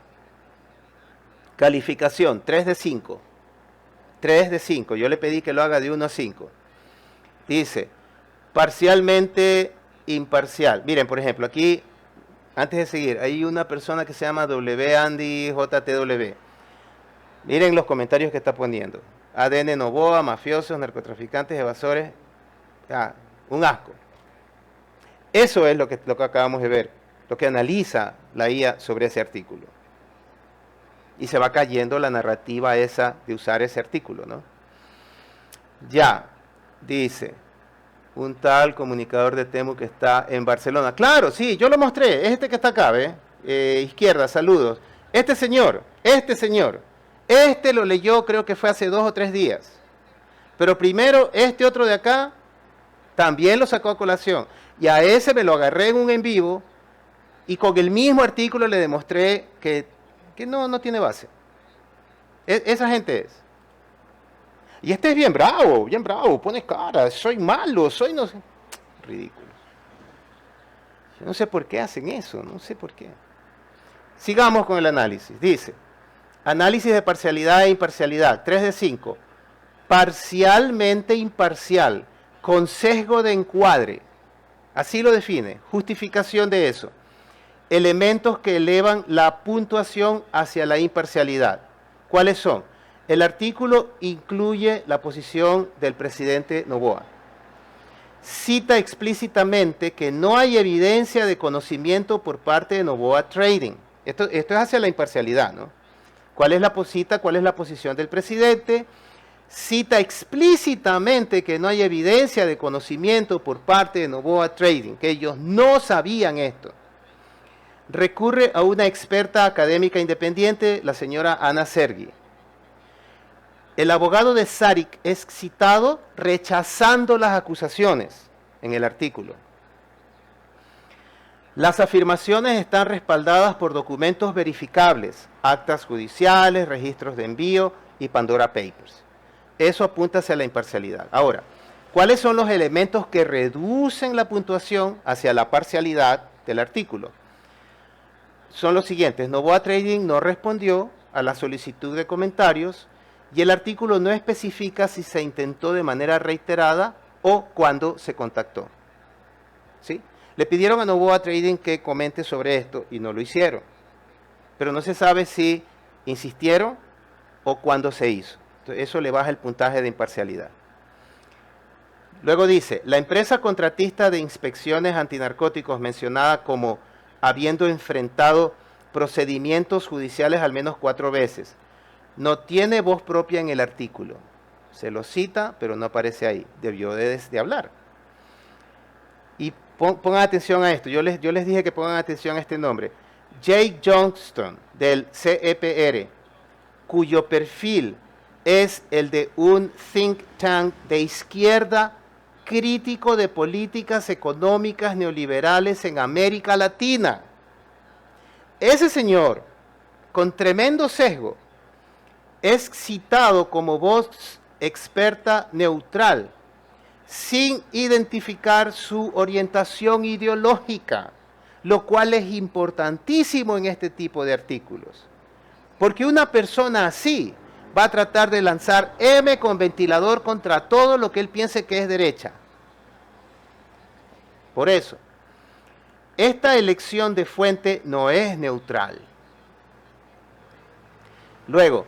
Calificación, 3 de 5. 3 de 5. Yo le pedí que lo haga de 1 a 5. Dice, parcialmente imparcial. Miren, por ejemplo, aquí, antes de seguir, hay una persona que se llama WAndyJTW. Miren los comentarios que está poniendo. ADN Noboa, mafiosos, narcotraficantes, evasores. Un asco. Eso es lo que acabamos de ver, lo que analiza la IA sobre ese artículo. Y se va cayendo la narrativa esa de usar ese artículo, ¿no? Ya, dice, un tal comunicador de Temu que está en Barcelona. Claro, sí, yo lo mostré, es este que está acá, ¿ve? Izquierda, saludos. Este señor, este lo leyó, creo que fue hace 2 o 3 días. Pero primero, este otro de acá, también lo sacó a colación. Y a ese me lo agarré en un en vivo y con el mismo artículo le demostré que no tiene base. Esa gente es. Y este es bien bravo, pone cara, soy malo, soy no sé. Ridículo. Yo no sé por qué hacen eso, no sé por qué. Sigamos con el análisis. Dice, análisis de parcialidad e imparcialidad, 3 de 5. Parcialmente imparcial, con sesgo de encuadre. Así lo define. Justificación de eso. Elementos que elevan la puntuación hacia la imparcialidad. ¿Cuáles son? El artículo incluye la posición del presidente Noboa. Cita explícitamente que no hay evidencia de conocimiento por parte de Noboa Trading. Esto es hacia la imparcialidad, ¿no? ¿Cuál es la posición del presidente? Cita explícitamente que no hay evidencia de conocimiento por parte de Noboa Trading, que ellos no sabían esto. Recurre a una experta académica independiente, la señora Ana Sergi. El abogado de Sarik es citado rechazando las acusaciones en el artículo. Las afirmaciones están respaldadas por documentos verificables, actas judiciales, registros de envío y Pandora Papers. Eso apunta hacia la imparcialidad. Ahora, ¿cuáles son los elementos que reducen la puntuación hacia la parcialidad del artículo? Son los siguientes. Noboa Trading no respondió a la solicitud de comentarios y el artículo no especifica si se intentó de manera reiterada o cuándo se contactó. ¿Sí? Le pidieron a Noboa Trading que comente sobre esto y no lo hicieron. Pero no se sabe si insistieron o cuándo se hizo. Entonces, eso le baja el puntaje de imparcialidad. Luego dice, la empresa contratista de inspecciones antinarcóticos mencionada como habiendo enfrentado procedimientos judiciales al menos 4 veces, no tiene voz propia en el artículo. Se lo cita, pero no aparece ahí. Debió de hablar. Y pongan atención a esto. Yo les dije que pongan atención a este nombre. Jake Johnston, del CEPR, cuyo perfil es el de un think tank de izquierda crítico de políticas económicas neoliberales en América Latina. Ese señor, con tremendo sesgo, es citado como voz experta neutral, sin identificar su orientación ideológica, lo cual es importantísimo en este tipo de artículos. Porque una persona así va a tratar de lanzar M con ventilador contra todo lo que él piense que es derecha. Por eso, esta elección de fuente no es neutral. Luego,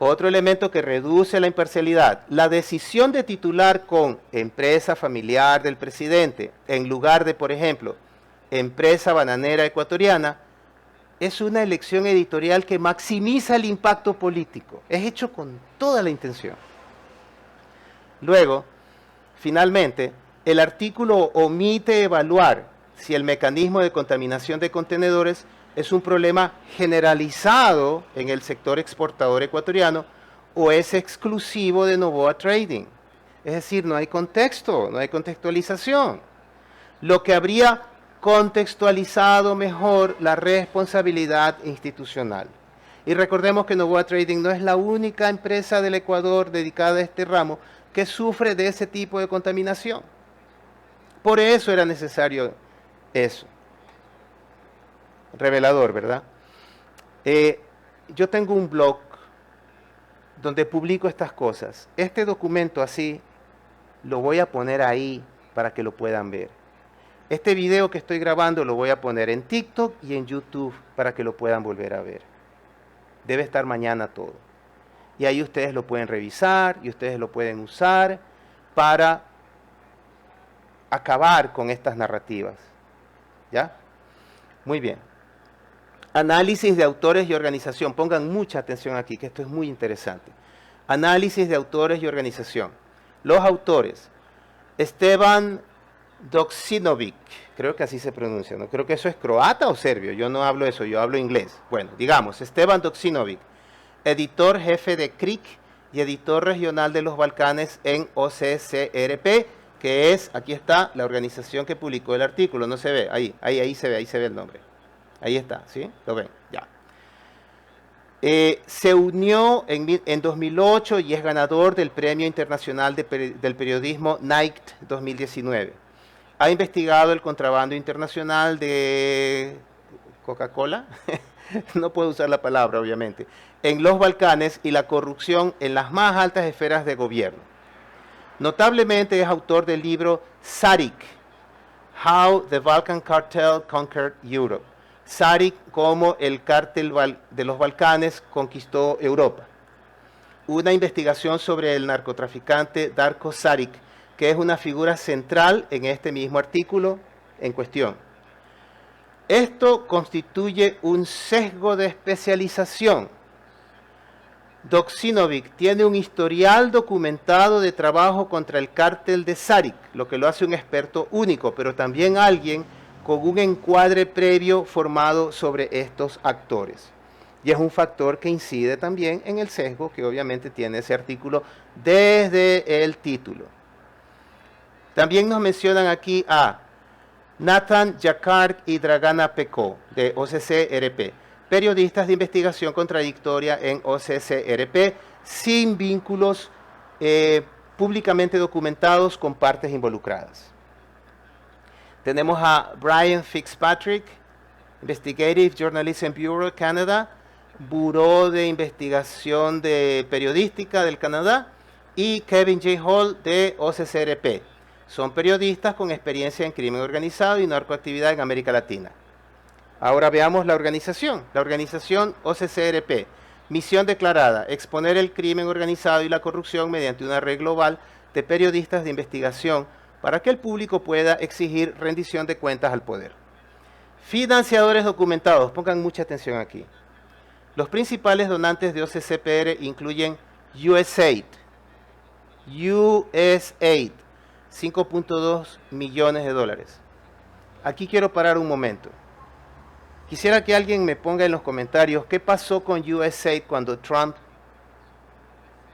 otro elemento que reduce la imparcialidad, la decisión de titular con empresa familiar del presidente, en lugar de, por ejemplo, empresa bananera ecuatoriana, es una elección editorial que maximiza el impacto político. Es hecho con toda la intención. Luego, finalmente, el artículo omite evaluar si el mecanismo de contaminación de contenedores es un problema generalizado en el sector exportador ecuatoriano o es exclusivo de Novoa Trading. Es decir, no hay contexto, no hay contextualización. Lo que habría contextualizado mejor la responsabilidad institucional. Y recordemos que Novoa Trading no es la única empresa del Ecuador dedicada a este ramo que sufre de ese tipo de contaminación. Por eso era necesario eso. Revelador, ¿verdad? Yo tengo un blog donde publico estas cosas. Este documento así lo voy a poner ahí para que lo puedan ver. Este video que estoy grabando lo voy a poner en TikTok y en YouTube para que lo puedan volver a ver. Debe estar mañana todo. Y ahí ustedes lo pueden revisar y ustedes lo pueden usar para acabar con estas narrativas. ¿Ya? Muy bien. Análisis de autores y organización. Pongan mucha atención aquí, que esto es muy interesante. Análisis de autores y organización. Los autores. Esteban Doksinovic, creo que así se pronuncia, ¿no? Creo que eso es croata o serbio, yo no hablo eso, yo hablo inglés. Bueno, digamos, Esteban Doksinovic, editor jefe de CRIC y editor regional de los Balcanes en OCCRP, que es, aquí está, la organización que publicó el artículo, no se ve, ahí se ve el nombre. Ahí está, ¿sí? Lo ven, ya. Se unió en 2008 y es ganador del Premio Internacional del Periodismo NICT 2019. Ha investigado el contrabando internacional de Coca-Cola, no puedo usar la palabra obviamente, en los Balcanes y la corrupción en las más altas esferas de gobierno. Notablemente es autor del libro SARIC, How the Balkan Cartel Conquered Europe. SARIC, como el cártel de los Balcanes conquistó Europa. Una investigación sobre el narcotraficante Darko Saric, que es una figura central en este mismo artículo en cuestión. Esto constituye un sesgo de especialización. Doksinovic tiene un historial documentado de trabajo contra el cártel de Saric, lo que lo hace un experto único, pero también alguien con un encuadre previo formado sobre estos actores. Y es un factor que incide también en el sesgo que obviamente tiene ese artículo desde el título. También nos mencionan aquí a Nathan Jakar y Dragana Pekó, de OCCRP, periodistas de investigación contradictoria en OCCRP, sin vínculos públicamente documentados con partes involucradas. Tenemos a Brian Fitzpatrick, Investigative Journalism Bureau, Canadá, Buró de Investigación de Periodística del Canadá, y Kevin J. Hall de OCCRP. Son periodistas con experiencia en crimen organizado y narcoactividad en América Latina. Ahora veamos la organización. La organización OCCRP. Misión declarada: exponer el crimen organizado y la corrupción mediante una red global de periodistas de investigación para que el público pueda exigir rendición de cuentas al poder. Financiadores documentados. Pongan mucha atención aquí. Los principales donantes de OCCPR incluyen USAID. USAID. 5.2 millones de dólares. Aquí quiero parar un momento. Quisiera que alguien me ponga en los comentarios qué pasó con USAID cuando Trump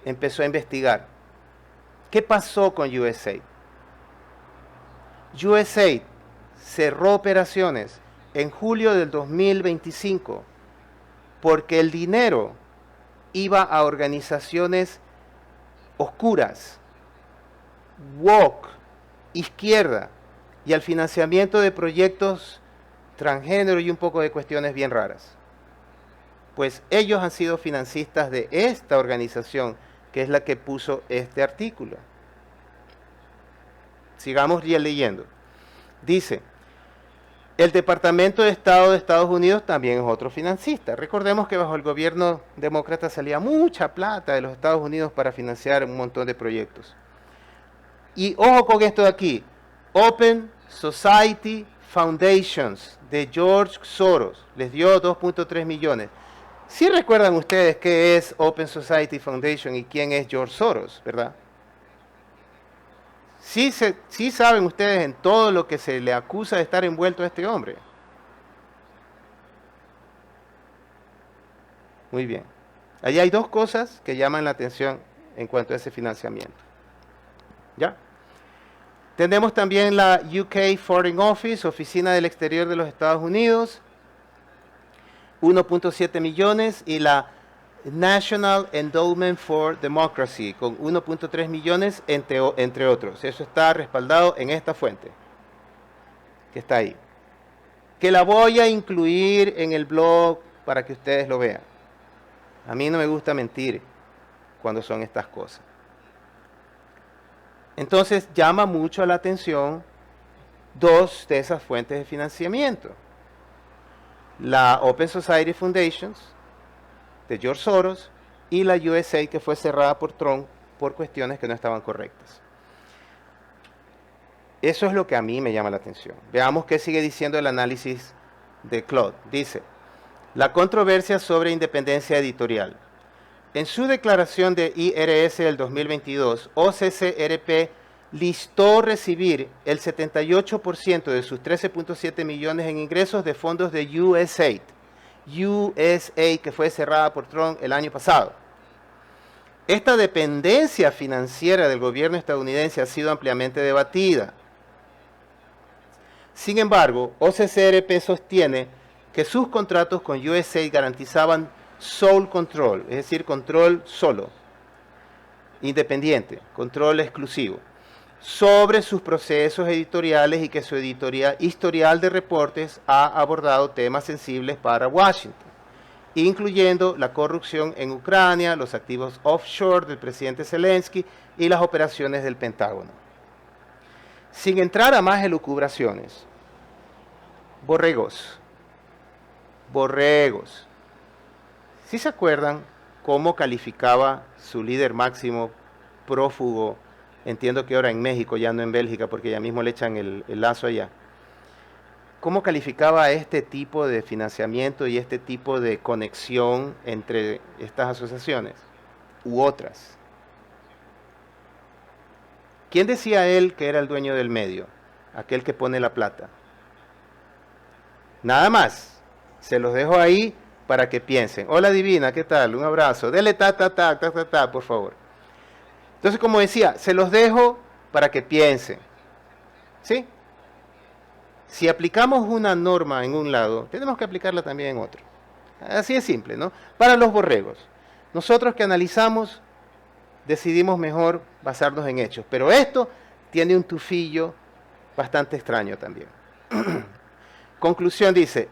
empezó a investigar. ¿Qué pasó con USAID? USAID cerró operaciones en julio del 2025 porque el dinero iba a organizaciones oscuras, woke, izquierda, y al financiamiento de proyectos transgénero y un poco de cuestiones bien raras. Pues ellos han sido financistas de esta organización, que es la que puso este artículo. Sigamos leyendo. Dice: el Departamento de Estado de Estados Unidos también es otro financista. Recordemos que bajo el gobierno demócrata salía mucha plata de los Estados Unidos para financiar un montón de proyectos. Y ojo con esto de aquí: Open Society Foundations de George Soros les dio 2.3 millones. ¿Sí recuerdan ustedes qué es Open Society Foundation y quién es George Soros, verdad? Sí saben ustedes en todo lo que se le acusa de estar envuelto a este hombre. Muy bien. Allí hay dos cosas que llaman la atención en cuanto a ese financiamiento. ¿Ya? Tenemos también la UK Foreign Office, Oficina del Exterior de los Estados Unidos, 1.7 millones, y la National Endowment for Democracy, con 1.3 millones, entre otros. Eso está respaldado en esta fuente, que está ahí. Que la voy a incluir en el blog para que ustedes lo vean. A mí no me gusta mentir cuando son estas cosas. Entonces llama mucho la atención dos de esas fuentes de financiamiento. La Open Society Foundations de George Soros y la USAID, que fue cerrada por Trump por cuestiones que no estaban correctas. Eso es lo que a mí me llama la atención. Veamos qué sigue diciendo el análisis de Claude. Dice, la controversia sobre independencia editorial. En su declaración de IRS del 2022, OCCRP listó recibir el 78% de sus 13.7 millones en ingresos de fondos de USAID. USAID, que fue cerrada por Trump el año pasado. Esta dependencia financiera del gobierno estadounidense ha sido ampliamente debatida. Sin embargo, OCCRP sostiene que sus contratos con USAID garantizaban sole control, es decir, control solo, independiente, control exclusivo, sobre sus procesos editoriales y que su historial de reportes ha abordado temas sensibles para Washington, incluyendo la corrupción en Ucrania, los activos offshore del presidente Zelensky y las operaciones del Pentágono. Sin entrar a más elucubraciones, borregos. ¿Sí se acuerdan cómo calificaba su líder máximo prófugo? Entiendo que ahora en México, ya no en Bélgica, porque ya mismo le echan el lazo allá. ¿Cómo calificaba este tipo de financiamiento y este tipo de conexión entre estas asociaciones u otras? ¿Quién decía él que era el dueño del medio? Aquel que pone la plata. Nada más. Se los dejo ahí para que piensen. Hola Divina, ¿qué tal? Un abrazo. Dele por favor. Entonces, como decía, se los dejo para que piensen. ¿Sí? Si aplicamos una norma en un lado, tenemos que aplicarla también en otro. Así es simple, ¿no? Para los borregos. Nosotros que analizamos, decidimos mejor basarnos en hechos. Pero esto tiene un tufillo bastante extraño también. Conclusión dice,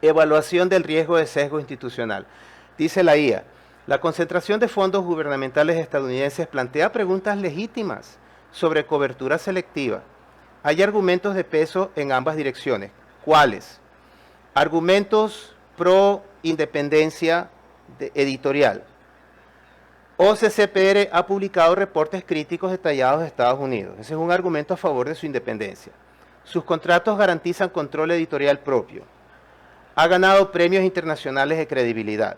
evaluación del riesgo de sesgo institucional. Dice la IA, la concentración de fondos gubernamentales estadounidenses plantea preguntas legítimas sobre cobertura selectiva. Hay argumentos de peso en ambas direcciones. ¿Cuáles? Argumentos pro independencia editorial. OCCPR ha publicado reportes críticos detallados de Estados Unidos. Ese es un argumento a favor de su independencia. Sus contratos garantizan control editorial propio. Ha ganado premios internacionales de credibilidad.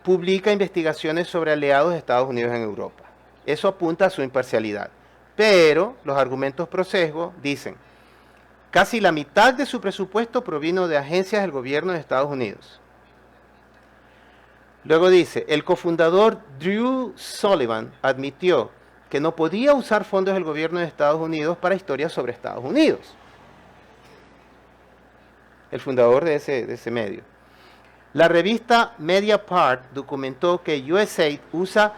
Publica investigaciones sobre aliados de Estados Unidos en Europa. Eso apunta a su imparcialidad. Pero los argumentos pro sesgo dicen, casi la mitad de su presupuesto provino de agencias del gobierno de Estados Unidos. Luego dice, el cofundador Drew Sullivan admitió que no podía usar fondos del gobierno de Estados Unidos para historias sobre Estados Unidos. El fundador de ese medio. La revista Mediapart documentó que USAID usa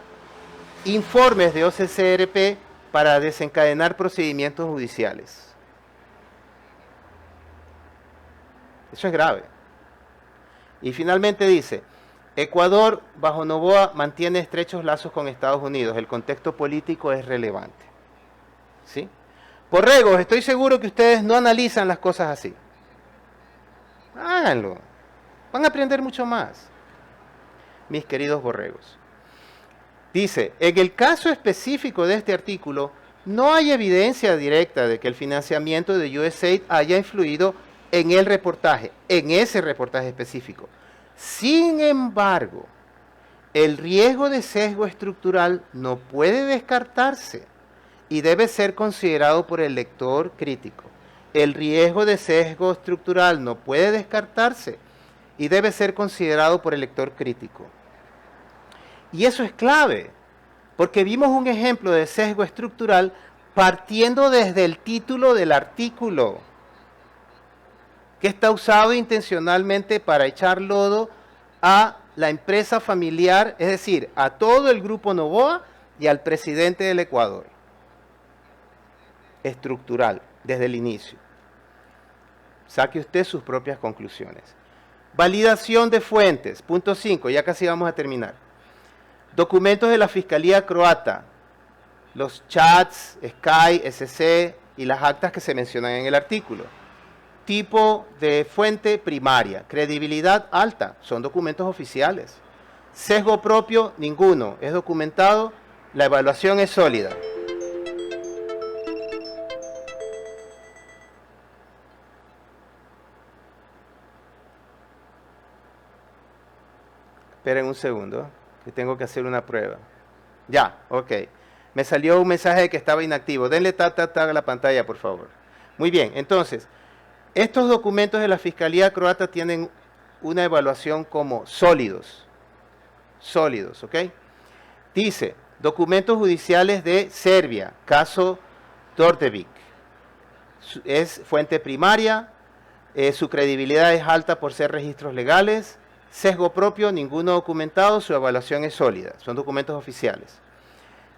informes de OCCRP para desencadenar procedimientos judiciales. Eso es grave. Y finalmente dice, Ecuador, bajo Noboa, mantiene estrechos lazos con Estados Unidos. El contexto político es relevante. ¿Sí? Borregos, estoy seguro que ustedes no analizan las cosas así. Háganlo. Van a aprender mucho más. Mis queridos borregos. Dice, en el caso específico de este artículo, no hay evidencia directa de que el financiamiento de USAID haya influido en el reportaje, en ese reportaje específico. Sin embargo, el riesgo de sesgo estructural no puede descartarse, y debe ser considerado por el lector crítico. El riesgo de sesgo estructural no puede descartarse y debe ser considerado por el lector crítico. Y eso es clave, porque vimos un ejemplo de sesgo estructural partiendo desde el título del artículo, que está usado intencionalmente para echar lodo a la empresa familiar, es decir, a todo el grupo Noboa y al presidente del Ecuador. Estructural, desde el inicio. Saque usted sus propias conclusiones. Validación de fuentes, punto 5, ya casi vamos a terminar. Documentos de la Fiscalía Croata, los chats, Sky, SC y las actas que se mencionan en el artículo. Tipo de fuente primaria, credibilidad alta, son documentos oficiales. Sesgo propio, ninguno, es documentado, la evaluación es sólida. Esperen un segundo, que tengo que hacer una prueba. Ya, ok. Me salió un mensaje de que estaba inactivo. Denle tap a la pantalla, por favor. Muy bien, entonces, estos documentos de la Fiscalía Croata tienen una evaluación como sólidos. Sólidos, ¿ok? Dice, documentos judiciales de Serbia, caso Đorđević. Es fuente primaria, su credibilidad es alta por ser registros legales. Sesgo propio, ninguno documentado, su evaluación es sólida. Son documentos oficiales.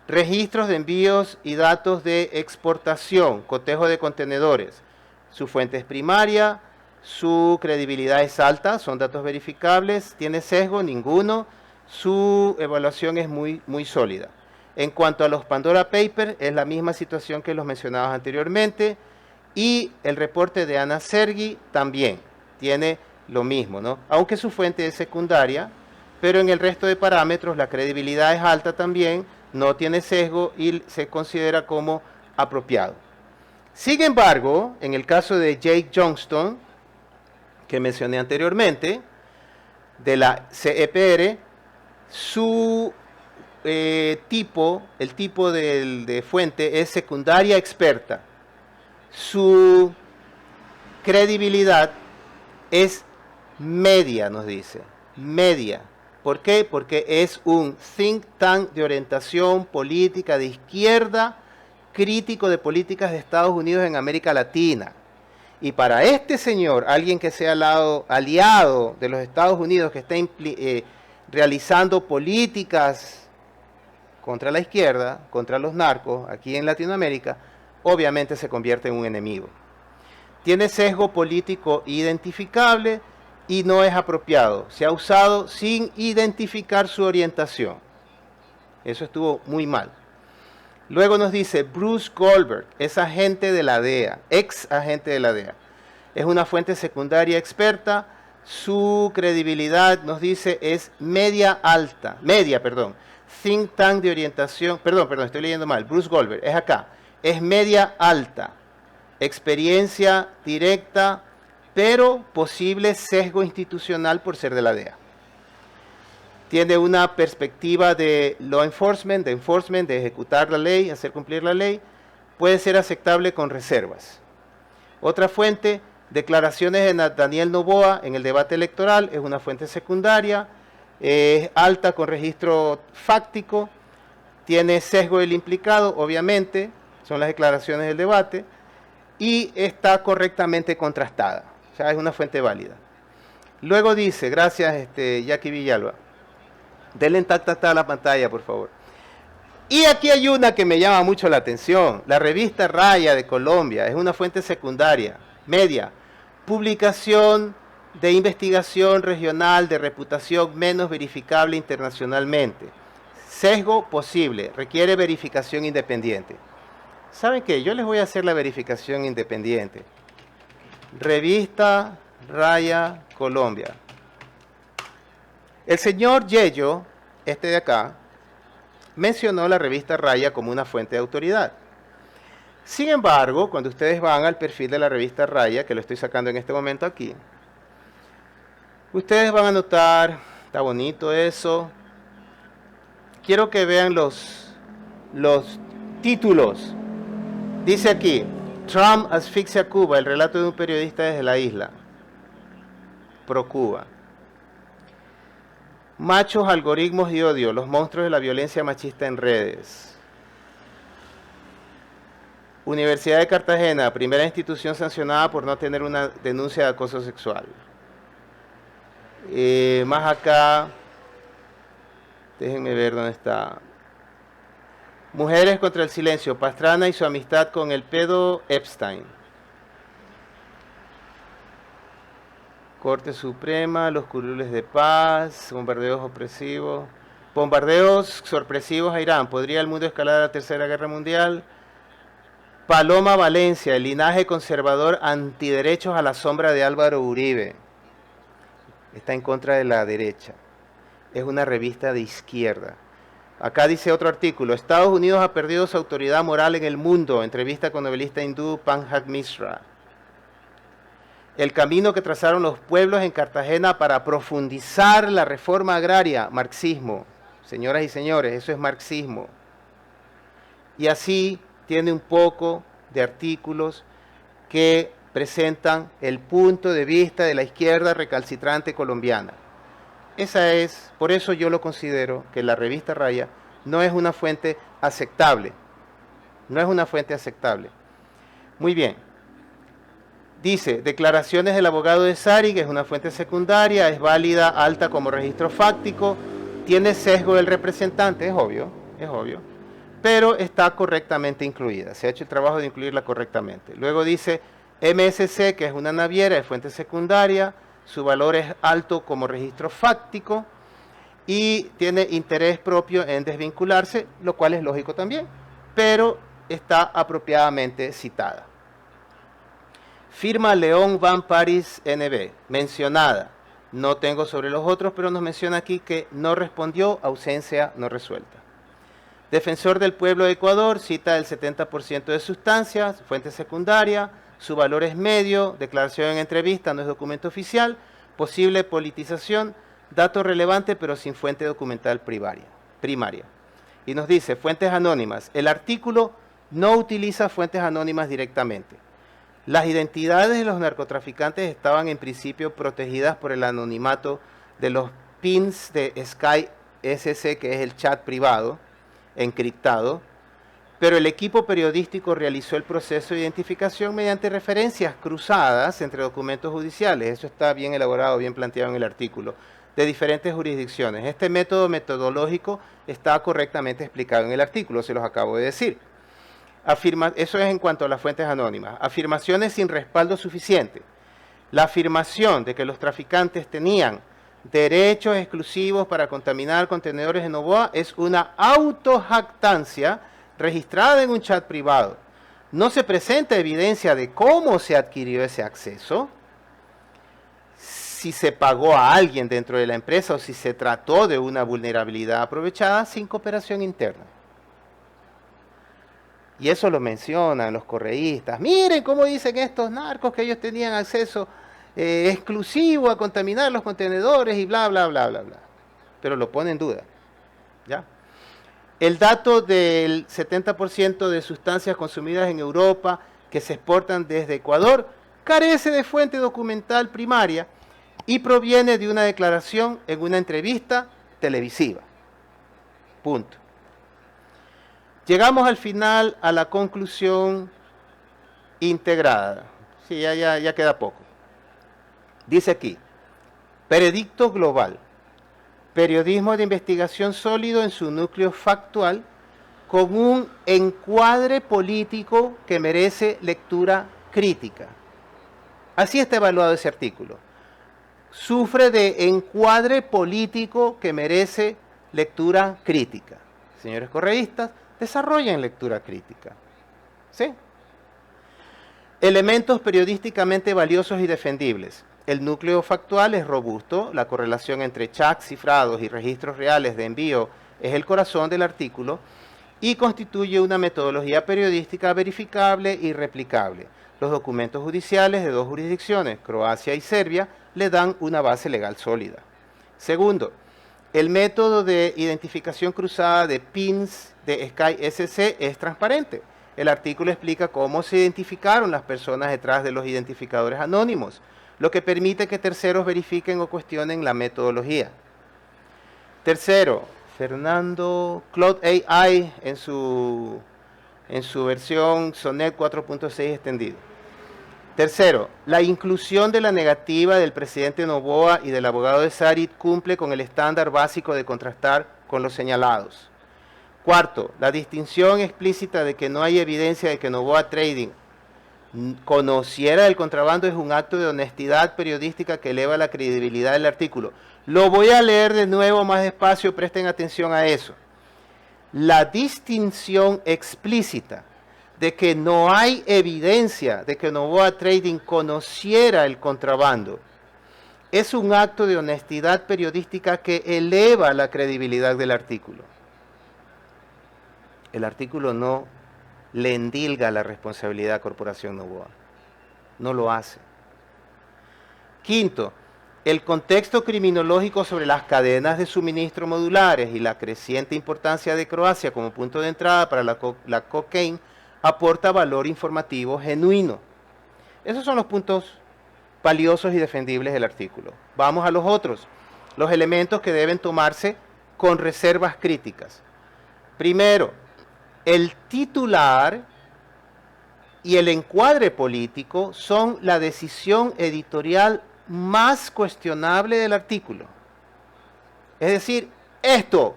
Registros de envíos y datos de exportación, cotejo de contenedores. Su fuente es primaria, su credibilidad es alta, son datos verificables. Tiene sesgo, ninguno. Su evaluación es muy sólida. En cuanto a los Pandora Papers, es la misma situación que los mencionados anteriormente. Y el reporte de Ana Sergi también tiene lo mismo, ¿no? Aunque su fuente es secundaria, pero en el resto de parámetros la credibilidad es alta también, no tiene sesgo y se considera como apropiado. Sin embargo, en el caso de Jake Johnston, que mencioné anteriormente, de la CEPR, su tipo, el tipo de fuente es secundaria experta. Su credibilidad es media, nos dice, media. ¿Por qué? Porque es un think tank de orientación política de izquierda, crítico de políticas de Estados Unidos en América Latina. Y para este señor, alguien que sea aliado de los Estados Unidos, que esté realizando políticas contra la izquierda, contra los narcos, aquí en Latinoamérica, obviamente se convierte en un enemigo. Tiene sesgo político identificable y no es apropiado. Se ha usado sin identificar su orientación. Eso estuvo muy mal. Luego nos dice Bruce Goldberg, es agente de la DEA, ex agente de la DEA. Es una fuente secundaria experta. Su credibilidad, nos dice, es media. Think tank de orientación, perdón, estoy leyendo mal. Bruce Goldberg, es acá. Es media alta. Experiencia directa, pero posible sesgo institucional por ser de la DEA. Tiene una perspectiva de law enforcement, de ejecutar la ley, hacer cumplir la ley. Puede ser aceptable con reservas. Otra fuente, declaraciones de Daniel Noboa en el debate electoral, es una fuente secundaria, es alta con registro fáctico, tiene sesgo del implicado, obviamente, son las declaraciones del debate, y está correctamente contrastada. O sea, es una fuente válida. Luego dice, gracias Jackie Villalba, denle tacta a la pantalla, por favor. Y aquí hay una que me llama mucho la atención, la revista Raya de Colombia, es una fuente secundaria, media, publicación de investigación regional de reputación menos verificable internacionalmente. Sesgo posible, requiere verificación independiente. ¿Saben qué? Yo les voy a hacer la verificación independiente. Revista Raya Colombia. El señor Yello, de acá, mencionó la revista Raya como una fuente de autoridad. Sin embargo, cuando ustedes van al perfil de la revista Raya, que lo estoy sacando en este momento aquí, ustedes van a notar, está bonito eso. Quiero que vean los títulos. Dice aquí, Trump asfixia a Cuba, el relato de un periodista desde la isla. Pro Cuba. Machos, algoritmos y odio, los monstruos de la violencia machista en redes. Universidad de Cartagena, primera institución sancionada por no tener una denuncia de acoso sexual. Más acá, déjenme ver dónde está. Mujeres contra el silencio, Pastrana y su amistad con el pedo Epstein. Corte Suprema, los curules de paz, bombardeos opresivos. Bombardeos sorpresivos a Irán. ¿Podría el mundo escalar a la Tercera Guerra Mundial? Paloma Valencia, el linaje conservador antiderechos a la sombra de Álvaro Uribe. Está en contra de la derecha. Es una revista de izquierda. Acá dice otro artículo. Estados Unidos ha perdido su autoridad moral en el mundo. Entrevista con novelista hindú Pankaj Mishra. El camino que trazaron los pueblos en Cartagena para profundizar la reforma agraria. Marxismo. Señoras y señores, eso es marxismo. Y así tiene un poco de artículos que presentan el punto de vista de la izquierda recalcitrante colombiana. Esa es, por eso yo lo considero que la revista Raya no es una fuente aceptable. No es una fuente aceptable. Muy bien. Dice, declaraciones del abogado de Sari, que es una fuente secundaria, es válida, alta como registro fáctico, tiene sesgo del representante, es obvio, pero está correctamente incluida. Se ha hecho el trabajo de incluirla correctamente. Luego dice, MSC, que es una naviera, es fuente secundaria, su valor es alto como registro fáctico y tiene interés propio en desvincularse, lo cual es lógico también, pero está apropiadamente citada. Firma León Van Paris NB, mencionada. No tengo sobre los otros, pero nos menciona aquí que no respondió, ausencia no resuelta. Defensor del Pueblo de Ecuador, cita el 70% de sustancias, fuente secundaria, su valor es medio, declaración en entrevista, no es documento oficial, posible politización, dato relevante pero sin fuente documental primaria. Y nos dice, fuentes anónimas, el artículo no utiliza fuentes anónimas directamente. Las identidades de los narcotraficantes estaban en principio protegidas por el anonimato de los pins de Sky SC, que es el chat privado, encriptado, pero el equipo periodístico realizó el proceso de identificación mediante referencias cruzadas entre documentos judiciales. Eso está bien elaborado, bien planteado en el artículo, de diferentes jurisdicciones. Este método metodológico está correctamente explicado en el artículo, se los acabo de decir. Eso es en cuanto a las fuentes anónimas. Afirmaciones sin respaldo suficiente. La afirmación de que los traficantes tenían derechos exclusivos para contaminar contenedores en Noboa es una autojactancia registrada en un chat privado. No se presenta evidencia de cómo se adquirió ese acceso, si se pagó a alguien dentro de la empresa o si se trató de una vulnerabilidad aprovechada sin cooperación interna. Y eso lo mencionan los correístas. Miren cómo dicen estos narcos que ellos tenían acceso exclusivo a contaminar los contenedores y bla, bla, bla, bla, bla. Pero lo pone en duda. ¿Ya? El dato del 70% de sustancias consumidas en Europa que se exportan desde Ecuador carece de fuente documental primaria y proviene de una declaración en una entrevista televisiva. Punto. Llegamos al final a la conclusión integrada. Sí, ya queda poco. Dice aquí, veredicto global. Periodismo de investigación sólido en su núcleo factual con un encuadre político que merece lectura crítica. Así está evaluado ese artículo. Sufre de encuadre político que merece lectura crítica. Señores correístas, desarrollen lectura crítica. ¿Sí? Elementos periodísticamente valiosos y defendibles. El núcleo factual es robusto, la correlación entre chats cifrados y registros reales de envío es el corazón del artículo y constituye una metodología periodística verificable y replicable. Los documentos judiciales de dos jurisdicciones, Croacia y Serbia, le dan una base legal sólida. Segundo, el método de identificación cruzada de pins de Sky SC es transparente. el artículo explica cómo se identificaron las personas detrás de los identificadores anónimos, lo que permite que terceros verifiquen o cuestionen la metodología. Tercero, Fernando Cloud AI en su versión SONET 4.6 extendido. Tercero, la inclusión de la negativa del presidente Noboa y del abogado de Sarit cumple con el estándar básico de contrastar con los señalados. Cuarto, la distinción explícita de que no hay evidencia de que Noboa Trading conociera el contrabando es un acto de honestidad periodística que eleva la credibilidad del artículo. Lo voy a leer de nuevo más despacio, presten atención a eso. La distinción explícita de que no hay evidencia de que Noboa Trading conociera el contrabando es un acto de honestidad periodística que eleva la credibilidad del artículo. El artículo no le endilga la responsabilidad a Corporación Noboa. No lo hace. Quinto, el contexto criminológico sobre las cadenas de suministro modulares y la creciente importancia de Croacia como punto de entrada para la cocaína aporta valor informativo genuino. Esos son los puntos valiosos y defendibles del artículo. Vamos a los otros, los elementos que deben tomarse con reservas críticas. Primero, el titular y el encuadre político son la decisión editorial más cuestionable del artículo. Es decir, esto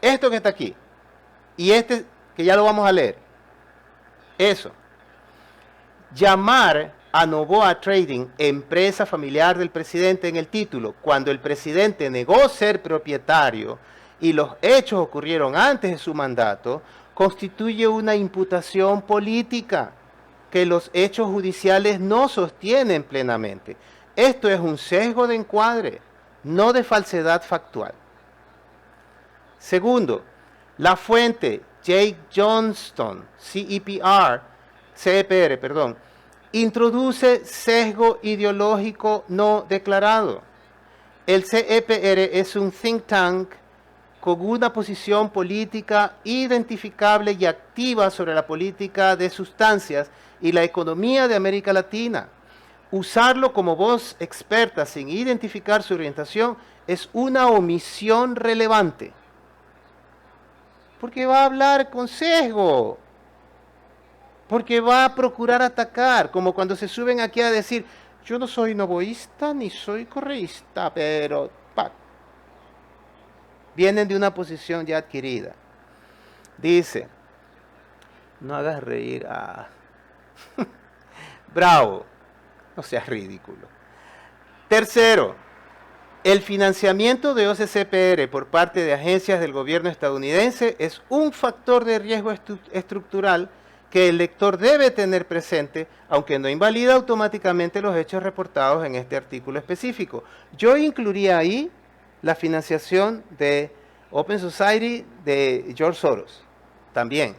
que está aquí, y este que ya lo vamos a leer, eso. Llamar a Noboa Trading empresa familiar del presidente en el título, cuando el presidente negó ser propietario y los hechos ocurrieron antes de su mandato, constituye una imputación política que los hechos judiciales no sostienen plenamente. Esto es un sesgo de encuadre, no de falsedad factual. Segundo, la fuente Jake Johnston, CEPR, introduce sesgo ideológico no declarado. El CEPR es un think tank con una posición política identificable y activa sobre la política de sustancias y la economía de América Latina. Usarlo como voz experta sin identificar su orientación es una omisión relevante. Porque va a hablar con sesgo. Porque va a procurar atacar, como cuando se suben aquí a decir, yo no soy noboísta ni soy correísta, pero vienen de una posición ya adquirida. Dice, no hagas reír a... Bravo, no seas ridículo. Tercero, el financiamiento de OCCPR por parte de agencias del gobierno estadounidense es un factor de riesgo estructural que el lector debe tener presente, aunque no invalida automáticamente los hechos reportados en este artículo específico. Yo incluiría ahí la financiación de Open Society de George Soros, también,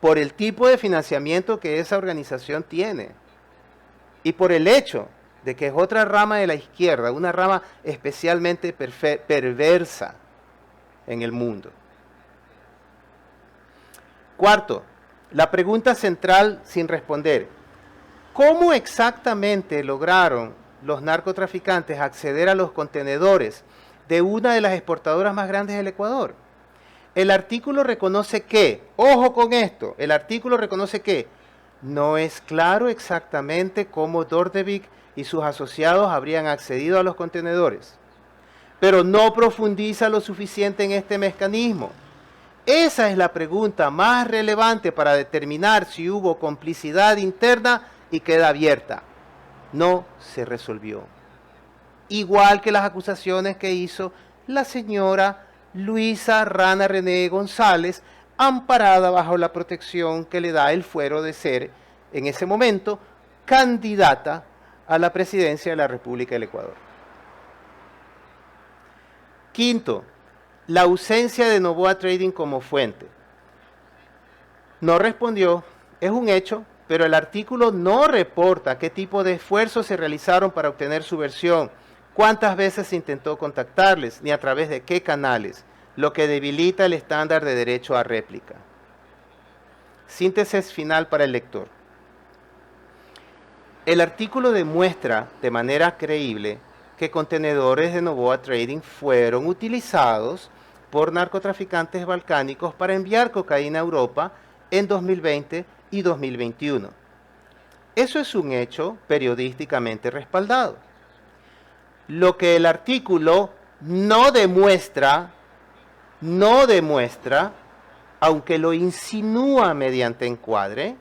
por el tipo de financiamiento que esa organización tiene y por el hecho de que es otra rama de la izquierda, una rama especialmente perversa en el mundo. Cuarto, la pregunta central sin responder. ¿Cómo exactamente lograron los narcotraficantes acceder a los contenedores de una de las exportadoras más grandes del Ecuador? El artículo reconoce que, ojo con esto, el artículo reconoce que no es claro exactamente cómo Dordevic y sus asociados habrían accedido a los contenedores, pero no profundiza lo suficiente en este mecanismo. Esa es la pregunta más relevante para determinar si hubo complicidad interna y queda abierta. No se resolvió. Igual que las acusaciones que hizo la señora Luisa Rana René González, amparada bajo la protección que le da el fuero de ser, en ese momento, candidata a la presidencia de la República del Ecuador. Quinto, la ausencia de Noboa Trading como fuente. No respondió, es un hecho, pero el artículo no reporta qué tipo de esfuerzos se realizaron para obtener su versión, cuántas veces se intentó contactarles, ni a través de qué canales, lo que debilita el estándar de derecho a réplica. Síntesis final para el lector. El artículo demuestra de manera creíble que contenedores de Noboa Trading fueron utilizados por narcotraficantes balcánicos para enviar cocaína a Europa en 2020 y 2021. Eso es un hecho periodísticamente respaldado. Lo que el artículo no demuestra, aunque lo insinúa mediante encuadre,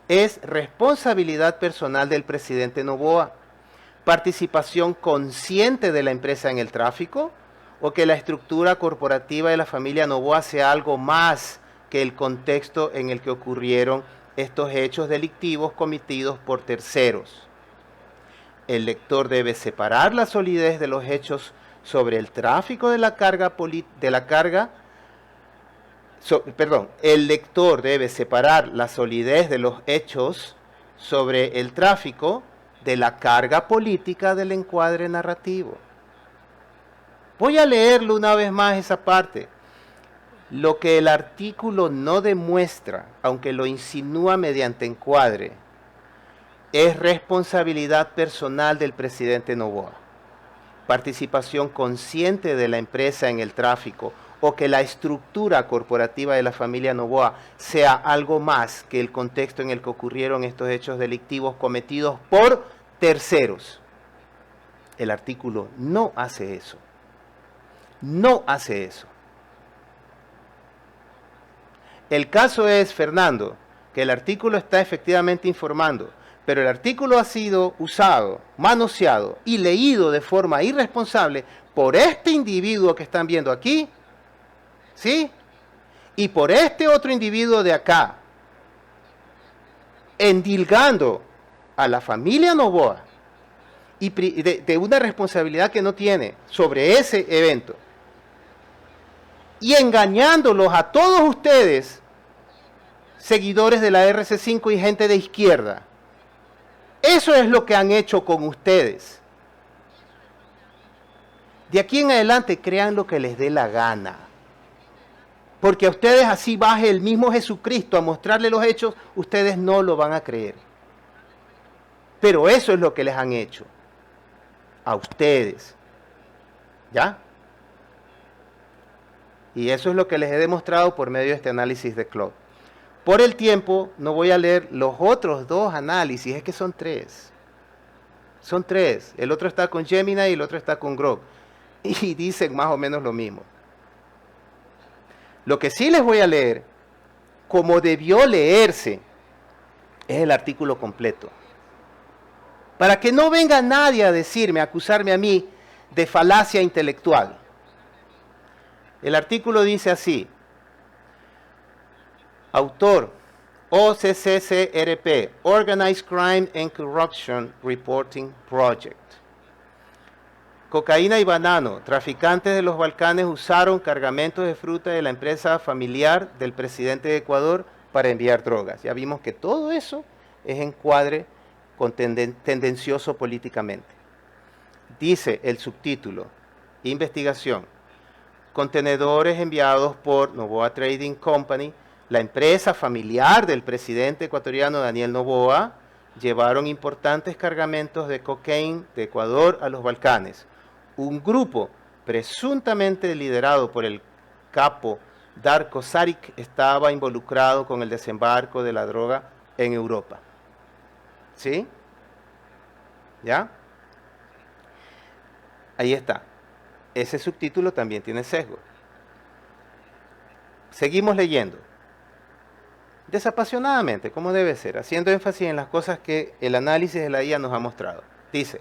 es responsabilidad personal del presidente Noboa, participación consciente de la empresa en el tráfico, o que la estructura corporativa de la familia Noboa sea algo más que el contexto en el que ocurrieron estos hechos delictivos cometidos por terceros. El lector debe separar la solidez de los hechos sobre el tráfico de la carga el lector debe separar la solidez de los hechos sobre el tráfico de la carga política del encuadre narrativo. Voy a leerlo una vez más esa parte. Lo que el artículo no demuestra, aunque lo insinúa mediante encuadre, es responsabilidad personal del presidente Noboa, participación consciente de la empresa en el tráfico, o que la estructura corporativa de la familia Noboa sea algo más que el contexto en el que ocurrieron estos hechos delictivos cometidos por terceros. El artículo no hace eso. No hace eso. El caso es, Fernando, que el artículo está efectivamente informando, pero el artículo ha sido usado, manoseado y leído de forma irresponsable por este individuo que están viendo aquí, ¿sí? Y por este otro individuo de acá, endilgando a la familia Noboa y de una responsabilidad que no tiene sobre ese evento, y engañándolos a todos ustedes, seguidores de la RC5 y gente de izquierda. Eso es lo que han hecho con ustedes. De aquí en adelante crean lo que les dé la gana. Porque a ustedes así baje el mismo Jesucristo a mostrarle los hechos, ustedes no lo van a creer. Pero eso es lo que les han hecho. A ustedes. ¿Ya? Y eso es lo que les he demostrado por medio de este análisis de Claude. Por el tiempo, no voy a leer los otros dos análisis, es que son tres. Son tres. El otro está con Gemini y el otro está con Grok. Y dicen más o menos lo mismo. Lo que sí les voy a leer, como debió leerse, es el artículo completo. Para que no venga nadie a decirme, a acusarme a mí de falacia intelectual. El artículo dice así: autor, OCCCRP, Organized Crime and Corruption Reporting Project. Cocaína y banano. Traficantes de los Balcanes usaron cargamentos de fruta de la empresa familiar del presidente de Ecuador para enviar drogas. Ya vimos que todo eso es encuadre tendencioso políticamente. Dice el subtítulo, investigación. Contenedores enviados por Noboa Trading Company, la empresa familiar del presidente ecuatoriano Daniel Noboa, llevaron importantes cargamentos de cocaína de Ecuador a los Balcanes. Un grupo presuntamente liderado por el capo Darko Saric estaba involucrado con el desembarco de la droga en Europa. ¿Sí? ¿Ya? Ahí está. Ese subtítulo también tiene sesgo. Seguimos leyendo. Desapasionadamente, como debe ser, haciendo énfasis en las cosas que el análisis de la IA nos ha mostrado. Dice,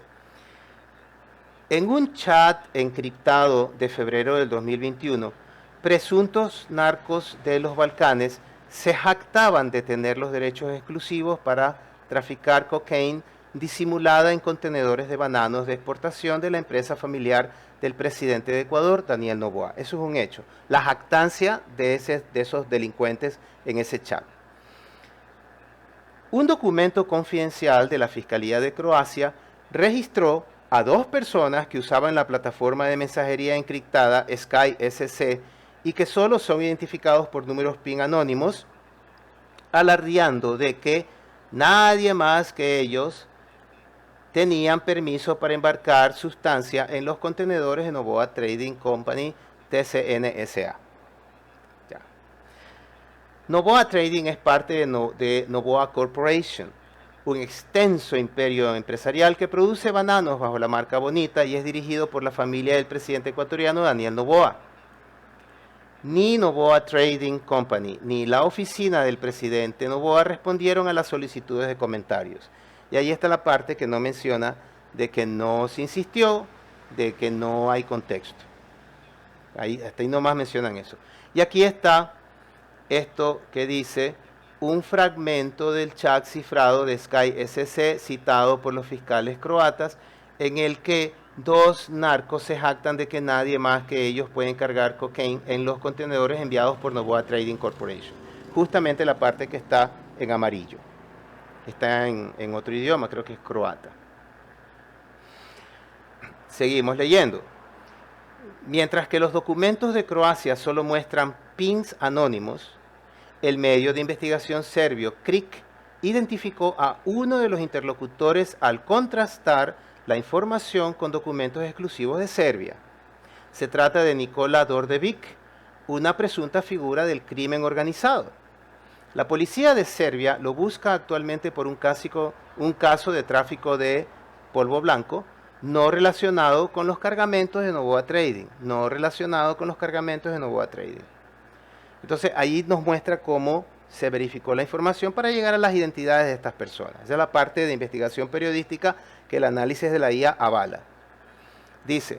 en un chat encriptado de febrero del 2021, presuntos narcos de los Balcanes se jactaban de tener los derechos exclusivos para traficar cocaína disimulada en contenedores de bananos de exportación de la empresa familiar del presidente de Ecuador, Daniel Noboa. Eso es un hecho. La jactancia de esos delincuentes en ese chat. Un documento confidencial de la Fiscalía de Croacia registró a dos personas que usaban la plataforma de mensajería encriptada SkySC y que solo son identificados por números PIN anónimos alardeando de que nadie más que ellos tenían permiso para embarcar sustancia en los contenedores de Noboa Trading Company TCNSA. Ya. Noboa Trading es parte de Noboa Corporation, un extenso imperio empresarial que produce bananos bajo la marca Bonita y es dirigido por la familia del presidente ecuatoriano Daniel Noboa. Ni Noboa Trading Company ni la oficina del presidente Noboa respondieron a las solicitudes de comentarios. Y ahí está la parte que no menciona de que no se insistió, de que no hay contexto. Hasta ahí nomás mencionan eso. Y aquí está esto que dice un fragmento del chat cifrado de Sky SC citado por los fiscales croatas en el que dos narcos se jactan de que nadie más que ellos pueden cargar cocaine en los contenedores enviados por Noboa Trading Corporation. Justamente la parte que está en amarillo. Está en otro idioma, creo que es croata. Seguimos leyendo. Mientras que los documentos de Croacia solo muestran pins anónimos, el medio de investigación serbio KRIK identificó a uno de los interlocutores al contrastar la información con documentos exclusivos de Serbia. Se trata de Nikola Dordevic, una presunta figura del crimen organizado. La policía de Serbia lo busca actualmente por un caso de tráfico de polvo blanco no relacionado con los cargamentos de Noboa Trading. Entonces, ahí nos muestra cómo se verificó la información para llegar a las identidades de estas personas. Esa es la parte de investigación periodística que el análisis de la IA avala. Dice,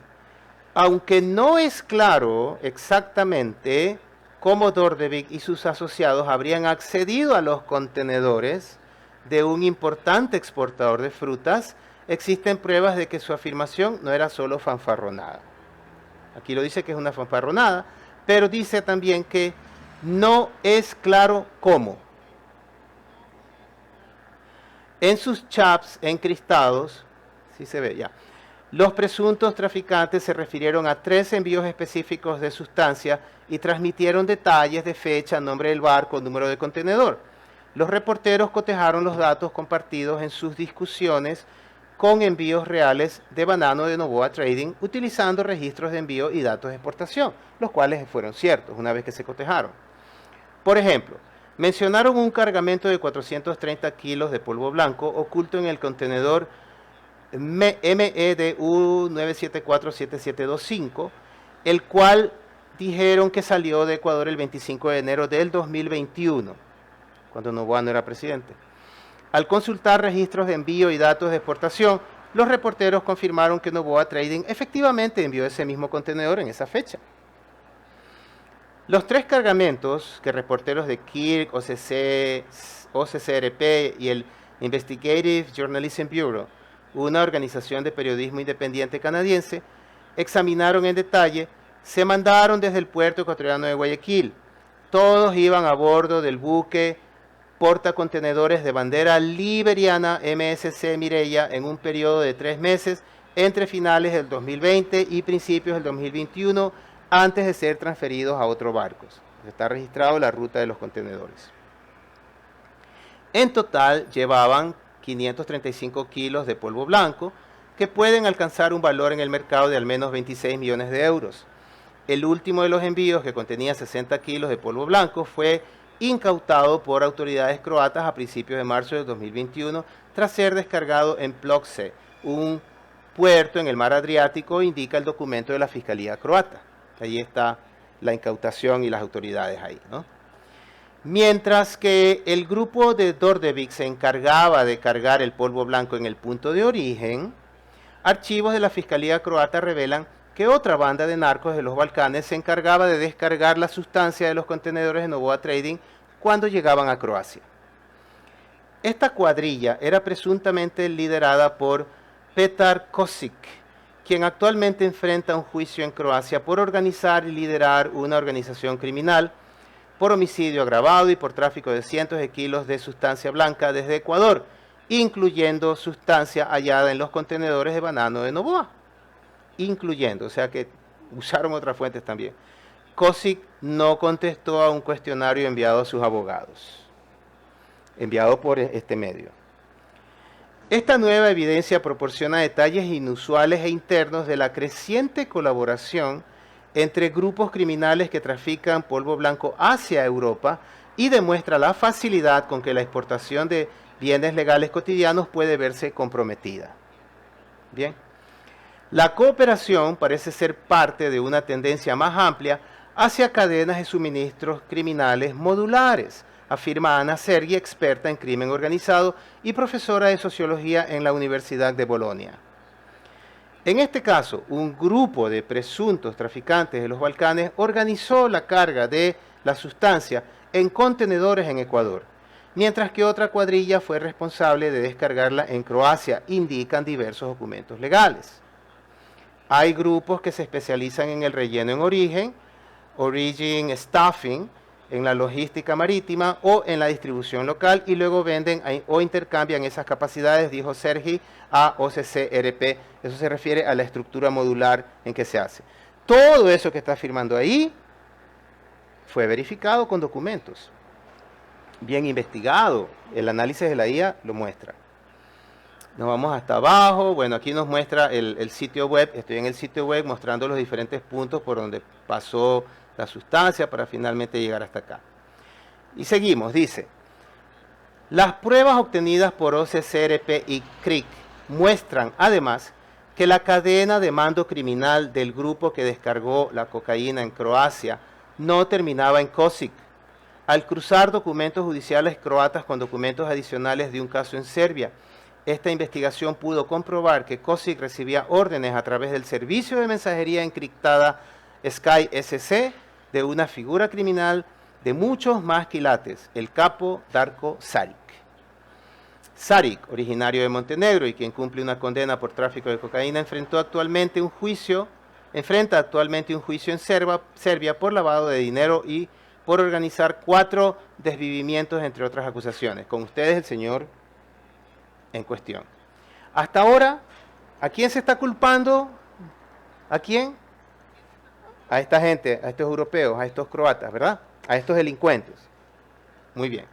aunque no es claro exactamente cómo Dordevic y sus asociados habrían accedido a los contenedores de un importante exportador de frutas, existen pruebas de que su afirmación no era solo fanfarronada. Aquí lo dice que es una fanfarronada, pero dice también que no es claro cómo. En sus chats encriptados, sí se ve ya, los presuntos traficantes se refirieron a 3 envíos específicos de sustancia y transmitieron detalles de fecha, nombre del barco, número de contenedor. Los reporteros cotejaron los datos compartidos en sus discusiones con envíos reales de banano de Noboa Trading utilizando registros de envío y datos de exportación, los cuales fueron ciertos una vez que se cotejaron. Por ejemplo, mencionaron un cargamento de 430 kilos de polvo blanco oculto en el contenedor MEDU 9747725, el cual dijeron que salió de Ecuador el 25 de enero del 2021, cuando Noboa no era presidente. Al consultar registros de envío y datos de exportación, los reporteros confirmaron que Noboa Trading efectivamente envió ese mismo contenedor en esa fecha. Los 3 cargamentos que reporteros de KIRK, OCCRP y el Investigative Journalism Bureau, una organización de periodismo independiente canadiense, examinaron en detalle, se mandaron desde el puerto ecuatoriano de Guayaquil. Todos iban a bordo del buque portacontenedores de bandera liberiana MSC Mireya en un periodo de 3 meses entre finales del 2020 y principios del 2021 antes de ser transferidos a otros barcos. Está registrado la ruta de los contenedores. En total llevaban 535 kilos de polvo blanco que pueden alcanzar un valor en el mercado de al menos 26 millones de euros. El último de los envíos, que contenía 60 kilos de polvo blanco, fue incautado por autoridades croatas a principios de marzo de 2021 tras ser descargado en Ploče, un puerto en el mar Adriático, indica el documento de la Fiscalía croata. Allí está la incautación y las autoridades ahí, ¿no? Mientras que el grupo de Dordevic se encargaba de cargar el polvo blanco en el punto de origen, archivos de la Fiscalía croata revelan que otra banda de narcos de los Balcanes se encargaba de descargar la sustancia de los contenedores de Noboa Trading cuando llegaban a Croacia. Esta cuadrilla era presuntamente liderada por Petar Kosic, quien actualmente enfrenta un juicio en Croacia por organizar y liderar una organización criminal, por homicidio agravado y por tráfico de cientos de kilos de sustancia blanca desde Ecuador, incluyendo sustancia hallada en los contenedores de banano de Noboa. O sea que usaron otras fuentes también. Kosic no contestó a un cuestionario enviado a sus abogados. enviado por este medio. Esta nueva evidencia proporciona detalles inusuales e internos de la creciente colaboración entre grupos criminales que trafican polvo blanco hacia Europa y demuestra la facilidad con que la exportación de bienes legales cotidianos puede verse comprometida. Bien. La cooperación parece ser parte de una tendencia más amplia hacia cadenas de suministros criminales modulares, afirma Ana Sergi, experta en crimen organizado y profesora de sociología en la Universidad de Bolonia. En este caso, un grupo de presuntos traficantes de los Balcanes organizó la carga de la sustancia en contenedores en Ecuador, mientras que otra cuadrilla fue responsable de descargarla en Croacia, indican diversos documentos legales. Hay grupos que se especializan en el relleno en origen, origin stuffing, en la logística marítima o en la distribución local y luego venden o intercambian esas capacidades, dijo Sergi, a OCC-RP. Eso se refiere a la estructura modular en que se hace. Todo eso que está afirmando ahí fue verificado con documentos. Bien investigado. El análisis de la IA lo muestra. Nos vamos hasta abajo. Bueno, aquí nos muestra el sitio web. Estoy en el sitio web mostrando los diferentes puntos por donde pasó la sustancia para finalmente llegar hasta acá. Y seguimos, dice, las pruebas obtenidas por OCC-RP y CRIC muestran además que la cadena de mando criminal del grupo que descargó la cocaína en Croacia no terminaba en Kosic. Al cruzar documentos judiciales croatas con documentos adicionales de un caso en Serbia, esta investigación pudo comprobar que Kosic recibía órdenes a través del servicio de mensajería encriptada Sky SC de una figura criminal de muchos más quilates, el capo Darko Šarić. Šarić, originario de Montenegro y quien cumple una condena por tráfico de cocaína, enfrenta actualmente un juicio en Serbia por lavado de dinero y por organizar 4 desvivimientos, entre otras acusaciones. Con ustedes el señor en cuestión. Hasta ahora, ¿a quién se está culpando? ¿A quién? A esta gente, a estos europeos, a estos croatas, ¿verdad? A estos delincuentes. Muy bien.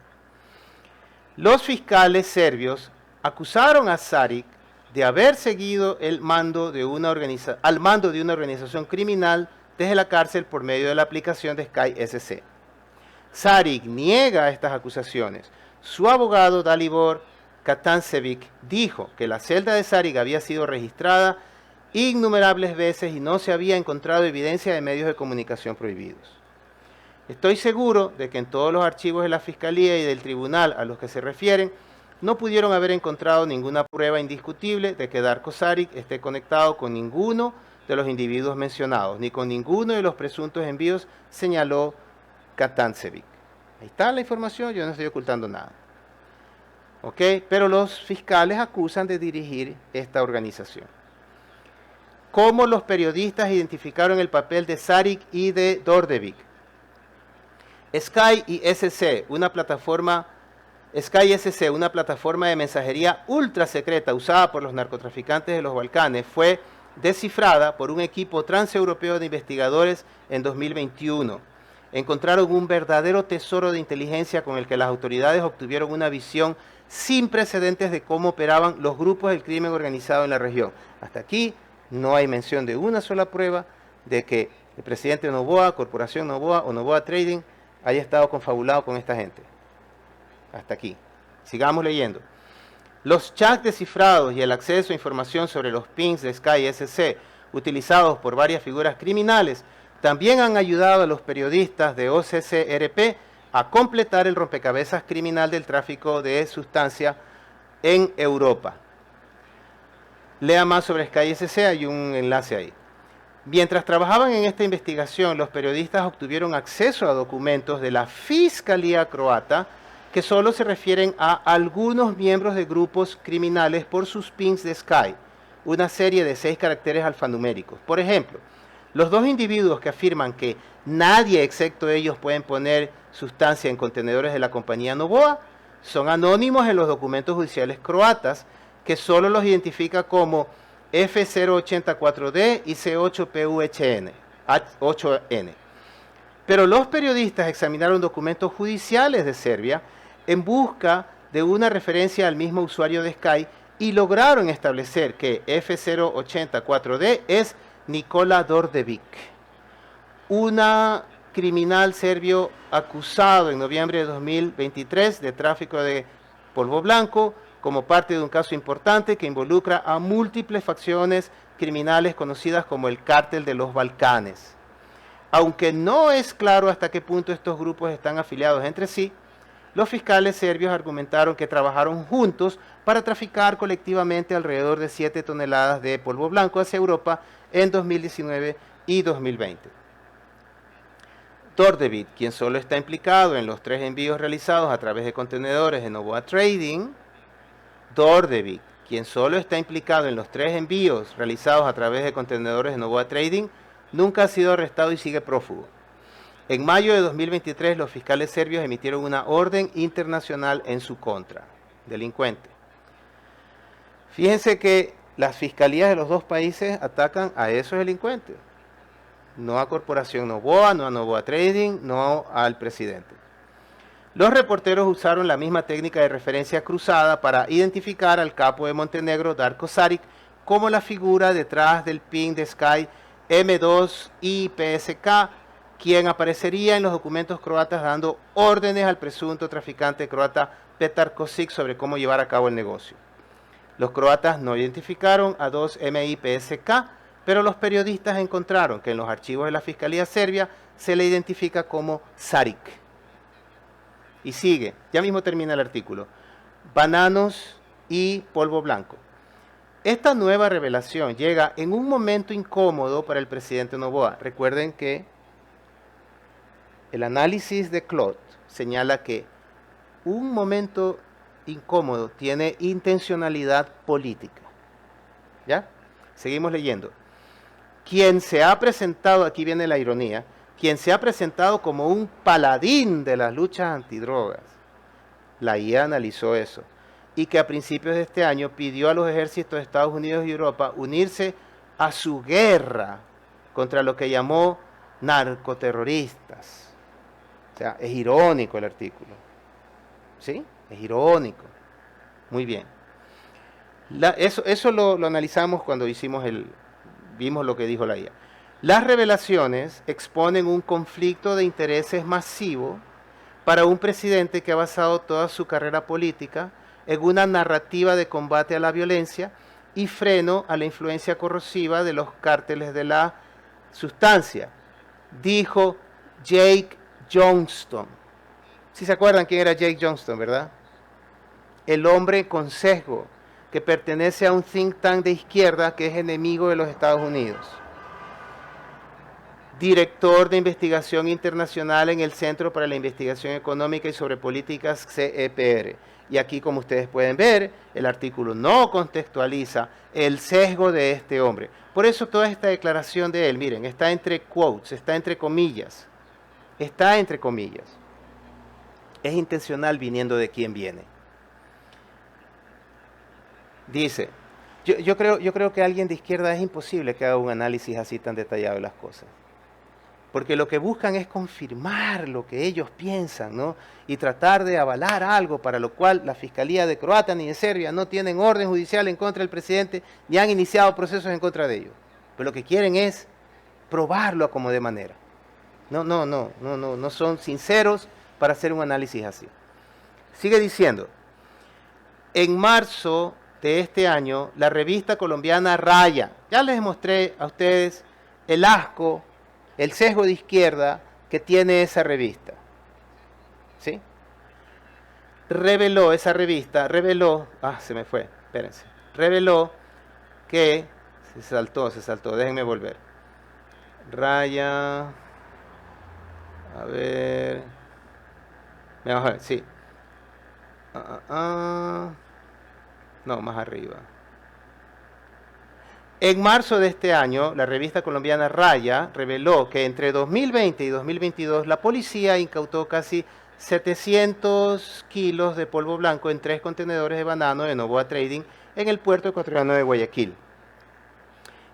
Los fiscales serbios acusaron a Šarić de haber seguido al mando de una organización criminal desde la cárcel por medio de la aplicación de Sky SC. Šarić niega estas acusaciones. Su abogado Dalibor Katančević dijo que la celda de Šarić había sido registrada innumerables veces y no se había encontrado evidencia de medios de comunicación prohibidos. Estoy seguro de que en todos los archivos de la Fiscalía y del Tribunal a los que se refieren, no pudieron haber encontrado ninguna prueba indiscutible de que Darko Šarić esté conectado con ninguno de los individuos mencionados, ni con ninguno de los presuntos envíos, señaló Katančević. Ahí está la información, yo no estoy ocultando nada. ¿Ok? Pero los fiscales acusan de dirigir esta organización. ¿Cómo los periodistas identificaron el papel de Šarić y de Đorđević? Sky SC, una plataforma de mensajería ultra secreta usada por los narcotraficantes de los Balcanes, fue descifrada por un equipo transeuropeo de investigadores en 2021. Encontraron un verdadero tesoro de inteligencia con el que las autoridades obtuvieron una visión sin precedentes de cómo operaban los grupos del crimen organizado en la región. Hasta aquí no hay mención de una sola prueba de que el presidente Noboa, Corporación Noboa o Noboa Trading haya estado confabulado con esta gente. Hasta aquí. Sigamos leyendo. Los chats descifrados y el acceso a información sobre los pings de Sky SC utilizados por varias figuras criminales también han ayudado a los periodistas de OCC-RP a completar el rompecabezas criminal del tráfico de sustancia en Europa. Lea más sobre Sky SC, hay un enlace ahí. Mientras trabajaban en esta investigación, los periodistas obtuvieron acceso a documentos de la Fiscalía croata que solo se refieren a algunos miembros de grupos criminales por sus pings de Sky, una serie de 6 caracteres alfanuméricos. Por ejemplo, los 2 individuos que afirman que nadie excepto ellos pueden poner sustancia en contenedores de la compañía Noboa son anónimos en los documentos judiciales croatas, que solo los identifica como F084D y C8PUHN, 8N. Pero los periodistas examinaron documentos judiciales de Serbia en busca de una referencia al mismo usuario de Sky y lograron establecer que F084D es Nikola Đorđević, una criminal serbio acusado en noviembre de 2023 de tráfico de polvo blanco como parte de un caso importante que involucra a múltiples facciones criminales conocidas como el Cártel de los Balcanes. Aunque no es claro hasta qué punto estos grupos están afiliados entre sí, los fiscales serbios argumentaron que trabajaron juntos para traficar colectivamente alrededor de 7 toneladas de polvo blanco hacia Europa en 2019 y 2020. Đorđević, quien solo está implicado en los 3 envíos realizados a través de contenedores de Novoa Trading, Đorđević, quien solo está implicado en los 3 envíos realizados a través de contenedores de Novoa Trading, nunca ha sido arrestado y sigue prófugo. En mayo de 2023, los fiscales serbios emitieron una orden internacional en su contra. Delincuente. Fíjense que las fiscalías de los 2 países atacan a esos delincuentes. No a Corporación Novoa, no a Novoa Trading, no al presidente. Los reporteros usaron la misma técnica de referencia cruzada para identificar al capo de Montenegro, Darko Šarić, como la figura detrás del ping de Sky M2IPSK, quien aparecería en los documentos croatas dando órdenes al presunto traficante croata Petar Kosić sobre cómo llevar a cabo el negocio. Los croatas no identificaron a 2MIPSK, pero los periodistas encontraron que en los archivos de la Fiscalía Serbia se le identifica como Šarić. Y sigue, ya mismo termina el artículo, bananos y polvo blanco. Esta nueva revelación llega en un momento incómodo para el presidente Noboa. Recuerden que el análisis de Claude señala que un momento incómodo tiene intencionalidad política. ¿Ya? Seguimos leyendo. Quien se ha presentado, aquí viene la ironía, quien se ha presentado como un paladín de las luchas antidrogas, la IA analizó eso, y que a principios de este año pidió a los ejércitos de Estados Unidos y Europa unirse a su guerra contra lo que llamó narcoterroristas. O sea, es irónico el artículo. ¿Sí? Es irónico. Muy bien. Eso lo analizamos cuando vimos lo que dijo la IA. Las revelaciones exponen un conflicto de intereses masivo para un presidente que ha basado toda su carrera política en una narrativa de combate a la violencia y freno a la influencia corrosiva de los cárteles de la sustancia, dijo Jake Johnston. ¿Sí se acuerdan quién era Jake Johnston, verdad? El hombre con sesgo que pertenece a un think tank de izquierda que es enemigo de los Estados Unidos. Director de investigación internacional en el Centro para la Investigación Económica y sobre Políticas CEPR. Y aquí, como ustedes pueden ver, el artículo no contextualiza el sesgo de este hombre. Por eso toda esta declaración de él, miren, está entre quotes, está entre comillas. Está entre comillas. Es intencional viniendo de quien viene. Dice, yo creo que alguien de izquierda es imposible que haga un análisis así tan detallado de las cosas. Porque lo que buscan es confirmar lo que ellos piensan, ¿no? Y tratar de avalar algo para lo cual la Fiscalía de Croacia ni de Serbia no tienen orden judicial en contra del presidente ni han iniciado procesos en contra de ellos. Pero lo que quieren es probarlo a como de manera. No son sinceros para hacer un análisis así. Sigue diciendo, en marzo de este año, la revista colombiana Raya, ya les mostré a ustedes el asco, el sesgo de izquierda que tiene esa revista. ¿Sí? Esa revista reveló, se me fue, espérense, reveló que, se saltó, déjenme volver. Raya, a ver, sí. No, más arriba. En marzo de este año, la revista colombiana Raya reveló que entre 2020 y 2022 la policía incautó casi 700 kilos de polvo blanco en 3 contenedores de banano de Novoa Trading en el puerto ecuatoriano de Guayaquil.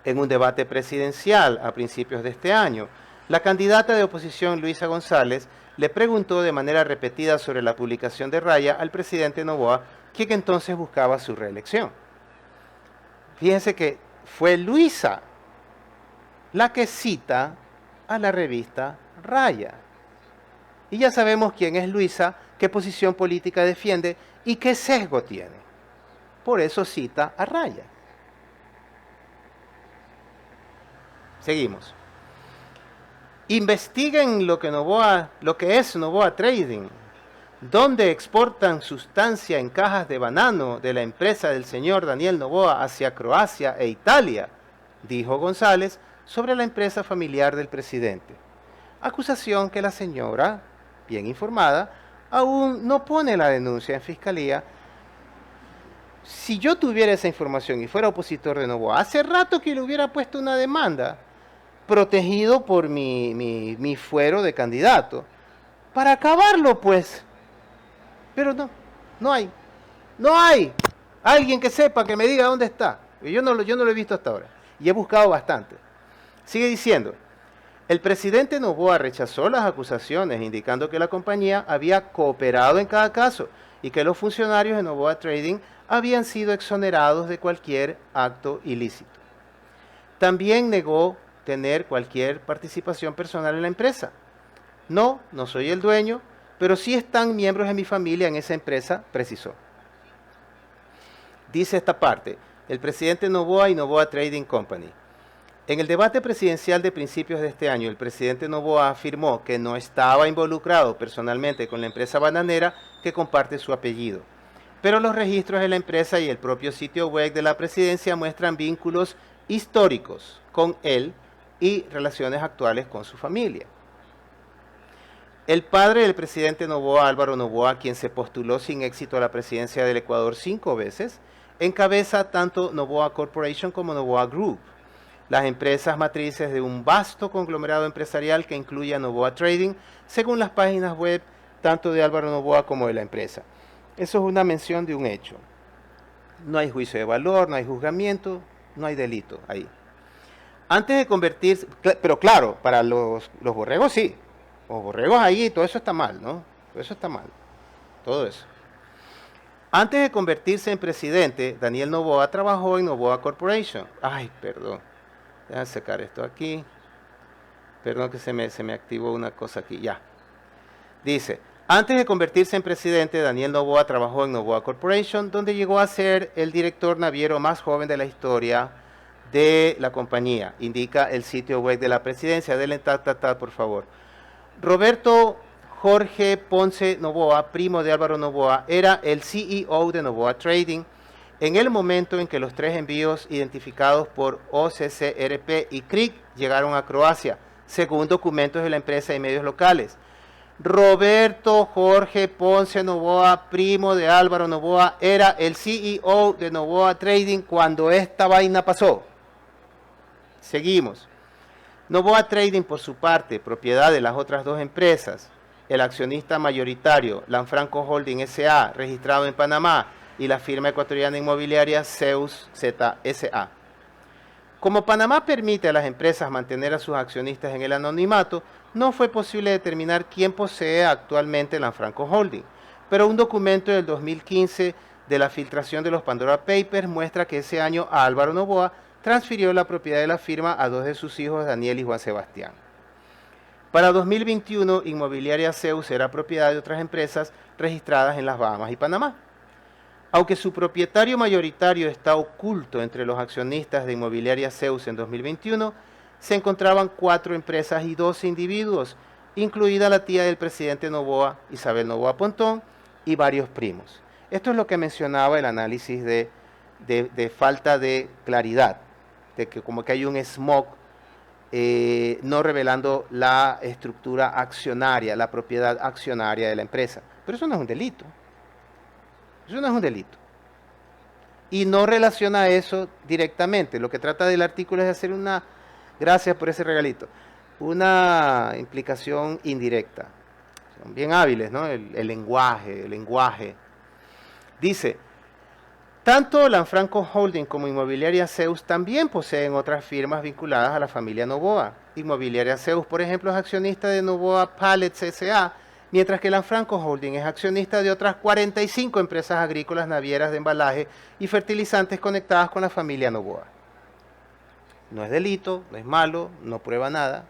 En un debate presidencial a principios de este año, la candidata de oposición Luisa González le preguntó de manera repetida sobre la publicación de Raya al presidente Noboa, quien entonces buscaba su reelección. Fíjense que fue Luisa la que cita a la revista Raya. Y ya sabemos quién es Luisa, qué posición política defiende y qué sesgo tiene. Por eso cita a Raya. Seguimos. Investiguen lo que es Noboa Trading, donde exportan sustancia en cajas de banano de la empresa del señor Daniel Noboa hacia Croacia e Italia, dijo González sobre la empresa familiar del presidente. Acusación que la señora, bien informada, aún no pone la denuncia en fiscalía. Si yo tuviera esa información y fuera opositor de Noboa, hace rato que le hubiera puesto una demanda, protegido por mi fuero de candidato, para acabarlo, pues. Pero no hay alguien que sepa, que me diga dónde está. Yo no lo he visto hasta ahora, y he buscado bastante. Sigue diciendo, el presidente Noboa rechazó las acusaciones, indicando que la compañía había cooperado en cada caso, y que los funcionarios de Noboa Trading habían sido exonerados de cualquier acto ilícito. También negó tener cualquier participación personal en la empresa. No soy el dueño, pero sí están miembros de mi familia en esa empresa, precisó. Dice esta parte, el presidente Noboa y Noboa Trading Company. En el debate presidencial de principios de este año, el presidente Noboa afirmó que no estaba involucrado personalmente con la empresa bananera que comparte su apellido. Pero los registros de la empresa y el propio sitio web de la presidencia muestran vínculos históricos con él y relaciones actuales con su familia. El padre del presidente Noboa, Álvaro Noboa, quien se postuló sin éxito a la presidencia del Ecuador 5 veces, encabeza tanto Noboa Corporation como Noboa Group, las empresas matrices de un vasto conglomerado empresarial que incluye a Noboa Trading, según las páginas web tanto de Álvaro Noboa como de la empresa. Eso es una mención de un hecho. No hay juicio de valor, no hay juzgamiento, no hay delito ahí. Antes de convertirse, pero claro, para los borregos sí. Los borregos ahí, todo eso está mal, ¿no? Todo eso está mal. Todo eso. Antes de convertirse en presidente, Daniel Noboa trabajó en Noboa Corporation. Ay, perdón. Déjame sacar esto aquí. Perdón que se me activó una cosa aquí. Ya. Dice, antes de convertirse en presidente, Daniel Noboa trabajó en Noboa Corporation, donde llegó a ser el director naviero más joven de la historia de la compañía, indica el sitio web de la presidencia. Denle por favor. Roberto Jorge Ponce Noboa, primo de Álvaro Noboa, era el CEO de Noboa Trading en el momento en que los 3 envíos identificados por OCCRP y CRIC llegaron a Croacia, según documentos de la empresa y medios locales. Roberto Jorge Ponce Noboa, primo de Álvaro Noboa, era el CEO de Noboa Trading cuando esta vaina pasó. Seguimos. Noboa Trading, por su parte, propiedad de las otras 2 empresas, el accionista mayoritario, Lanfranco Holding S.A., registrado en Panamá, y la firma ecuatoriana inmobiliaria Zeus Z.S.A. Como Panamá permite a las empresas mantener a sus accionistas en el anonimato, no fue posible determinar quién posee actualmente Lanfranco Holding, pero un documento del 2015 de la filtración de los Pandora Papers muestra que ese año Álvaro Noboa transfirió la propiedad de la firma a 2 de sus hijos, Daniel y Juan Sebastián. Para 2021, Inmobiliaria Zeus era propiedad de otras empresas registradas en las Bahamas y Panamá. Aunque su propietario mayoritario está oculto entre los accionistas de Inmobiliaria Zeus en 2021, se encontraban 4 empresas y 12 individuos, incluida la tía del presidente Noboa, Isabel Noboa Pontón, y varios primos. Esto es lo que mencionaba el análisis de falta de claridad, de que como que hay un smog no revelando la estructura accionaria, la propiedad accionaria de la empresa. Pero eso no es un delito. Eso no es un delito. Y no relaciona eso directamente. Lo que trata del artículo es hacer una, gracias por ese regalito, una implicación indirecta. Son bien hábiles, ¿no? El lenguaje. Dice, tanto Lanfranco Holding como Inmobiliaria Zeus también poseen otras firmas vinculadas a la familia Noboa. Inmobiliaria Zeus, por ejemplo, es accionista de Noboa Pallets S.A., mientras que Lanfranco Holding es accionista de otras 45 empresas agrícolas, navieras de embalaje y fertilizantes conectadas con la familia Noboa. No es delito, no es malo, no prueba nada,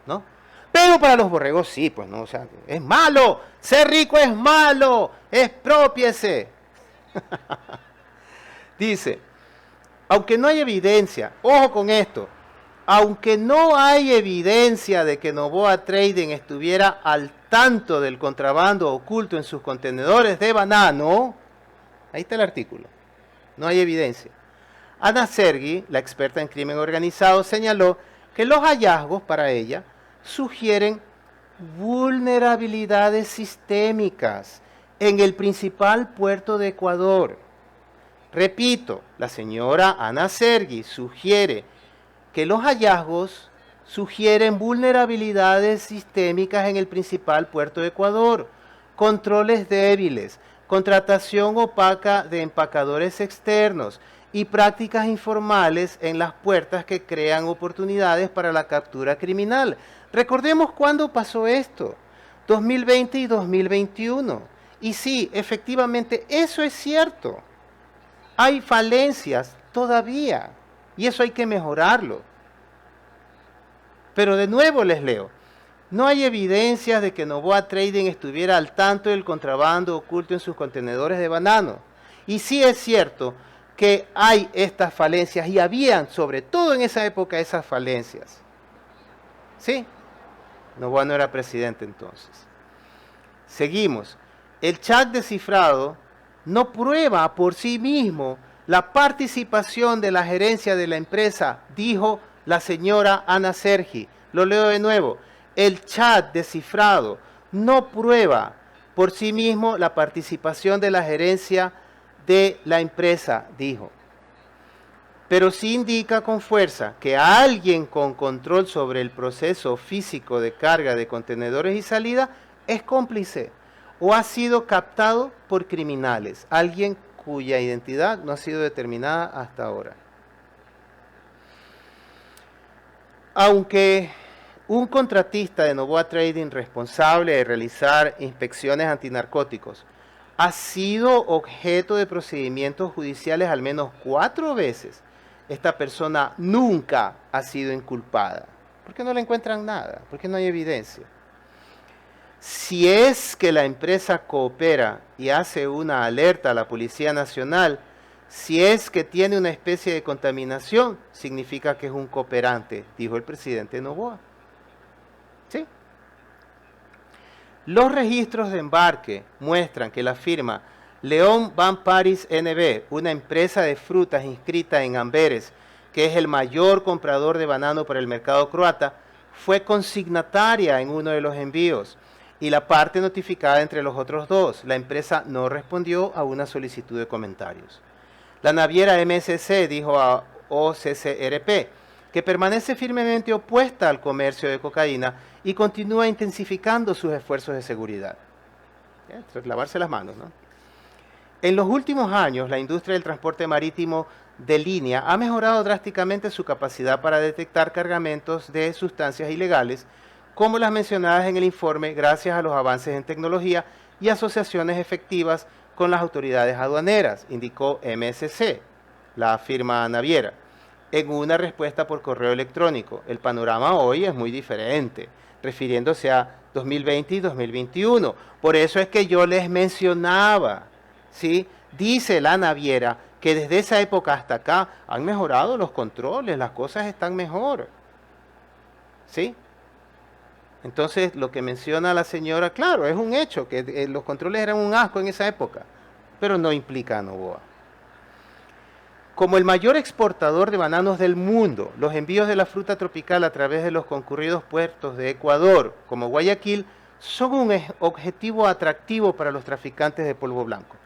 ¿no? Pero para los borregos sí, pues no, o sea, es malo, ser rico es malo, exprópiese. Dice, aunque no hay evidencia, ojo con esto, aunque no hay evidencia de que Noboa Trading estuviera al tanto del contrabando oculto en sus contenedores de banano, ahí está el artículo, no hay evidencia. Ana Sergi, la experta en crimen organizado, señaló que los hallazgos para ella sugieren vulnerabilidades sistémicas en el principal puerto de Ecuador. Repito, la señora Ana Sergi sugiere que los hallazgos sugieren vulnerabilidades sistémicas en el principal puerto de Ecuador, controles débiles, contratación opaca de empacadores externos y prácticas informales en las puertas que crean oportunidades para la captura criminal. Recordemos cuándo pasó esto, 2020 y 2021. Y sí, efectivamente, eso es cierto. Hay falencias todavía y eso hay que mejorarlo. Pero de nuevo les leo, no hay evidencias de que Noboa Trading estuviera al tanto del contrabando oculto en sus contenedores de banano. Y sí es cierto que hay estas falencias y habían, sobre todo en esa época, esas falencias. ¿Sí? Noboa no era presidente entonces. Seguimos. El chat descifrado no prueba por sí mismo la participación de la gerencia de la empresa, dijo la señora Ana Sergi. Lo leo de nuevo. El chat descifrado no prueba por sí mismo la participación de la gerencia de la empresa, dijo. Pero sí indica con fuerza que alguien con control sobre el proceso físico de carga de contenedores y salida es cómplice o ha sido captado por criminales, alguien cuya identidad no ha sido determinada hasta ahora. Aunque un contratista de Noboa Trading responsable de realizar inspecciones antinarcóticos ha sido objeto de procedimientos judiciales al menos 4 veces, esta persona nunca ha sido inculpada. ¿Por qué no le encuentran nada? ¿Por qué no hay evidencia? Si es que la empresa coopera y hace una alerta a la Policía Nacional, si es que tiene una especie de contaminación, significa que es un cooperante, dijo el presidente Noboa. ¿Sí? Los registros de embarque muestran que la firma León Van Paris NB, una empresa de frutas inscrita en Amberes, que es el mayor comprador de banano para el mercado croata, fue consignataria en uno de los envíos y la parte notificada entre los otros dos. La empresa no respondió a una solicitud de comentarios. La naviera MSC dijo a OCCRP que permanece firmemente opuesta al comercio de cocaína y continúa intensificando sus esfuerzos de seguridad. Esto es lavarse las manos, ¿no? En los últimos años, la industria del transporte marítimo de línea ha mejorado drásticamente su capacidad para detectar cargamentos de sustancias ilegales, como las mencionadas en el informe, gracias a los avances en tecnología y asociaciones efectivas con las autoridades aduaneras, indicó MSC, la firma naviera, en una respuesta por correo electrónico. El panorama hoy es muy diferente, refiriéndose a 2020 y 2021. Por eso es que yo les mencionaba, ¿sí? Dice la naviera que desde esa época hasta acá han mejorado los controles, las cosas están mejor. ¿Sí? Entonces, lo que menciona la señora, claro, es un hecho, que los controles eran un asco en esa época, pero no implica a Noboa. Como el mayor exportador de bananos del mundo, los envíos de la fruta tropical a través de los concurridos puertos de Ecuador, como Guayaquil, son un objetivo atractivo para los traficantes de polvo blanco.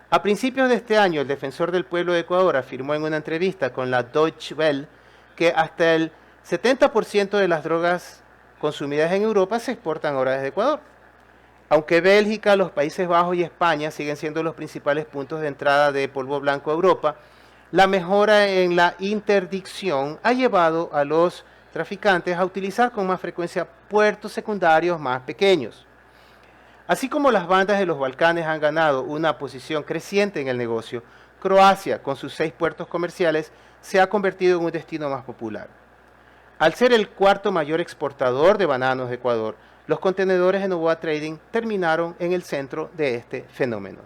A principios de este año, el defensor del pueblo de Ecuador afirmó en una entrevista con la Deutsche Welle que hasta el 70% de las drogas consumidas en Europa se exportan ahora desde Ecuador. Aunque Bélgica, los Países Bajos y España siguen siendo los principales puntos de entrada de polvo blanco a Europa, la mejora en la interdicción ha llevado a los traficantes a utilizar con más frecuencia puertos secundarios más pequeños. Así como las bandas de los Balcanes han ganado una posición creciente en el negocio, Croacia, con sus 6 puertos comerciales, se ha convertido en un destino más popular. Al ser el cuarto mayor exportador de bananos de Ecuador, los contenedores de Novoa Trading terminaron en el centro de este fenómeno.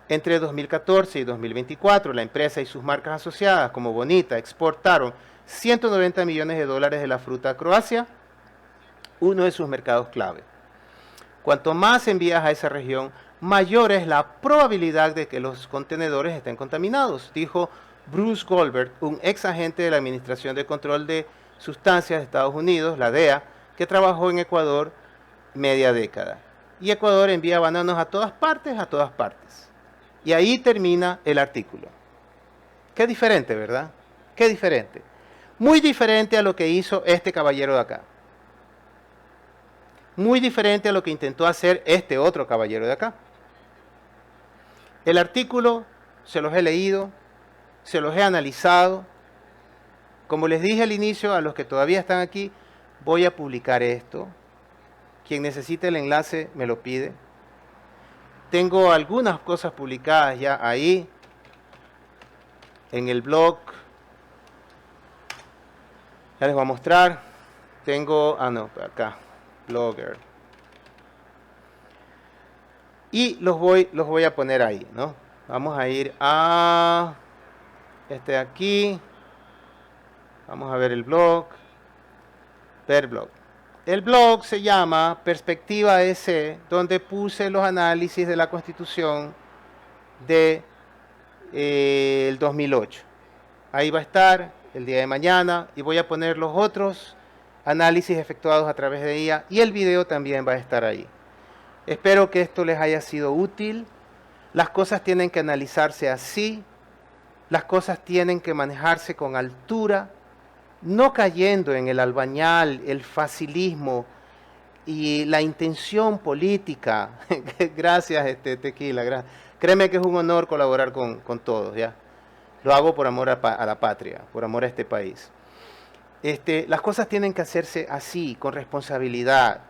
Entre 2014 y 2024, la empresa y sus marcas asociadas como Bonita exportaron 190 millones de dólares de la fruta a Croacia, uno de sus mercados clave. Cuanto más envías a esa región, mayor es la probabilidad de que los contenedores estén contaminados, dijo Bruce Goldberg, un ex agente de la Administración de Control de Sustancias de Estados Unidos, la DEA, que trabajó en Ecuador media década. Y Ecuador envía bananos a todas partes, a todas partes. Y ahí termina el artículo. Qué diferente, ¿verdad? Qué diferente. Muy diferente a lo que hizo este caballero de acá. Muy diferente a lo que intentó hacer este otro caballero de acá. El artículo se los he leído, se los he analizado. Como les dije al inicio, a los que todavía están aquí, voy a publicar esto. Quien necesite el enlace me lo pide. Tengo algunas cosas publicadas ya ahí, en el blog. Ya les voy a mostrar. Tengo, acá, Blogger. Y los voy a poner ahí, ¿no? Vamos a ir a este de aquí. Vamos a ver el blog. Ver blog. El blog se llama Perspectiva EC, donde puse los análisis de la Constitución de el 2008. Ahí va a estar el día de mañana y voy a poner los otros análisis efectuados a través de ella y el video también va a estar ahí. Espero que esto les haya sido útil. Las cosas tienen que analizarse así, las cosas tienen que manejarse con altura, no cayendo en el albañal, el facilismo y la intención política. Gracias, Tequila. Créeme que es un honor colaborar con todos, ¿ya? Lo hago por amor a la patria, por amor a este país. Las cosas tienen que hacerse así, con responsabilidad.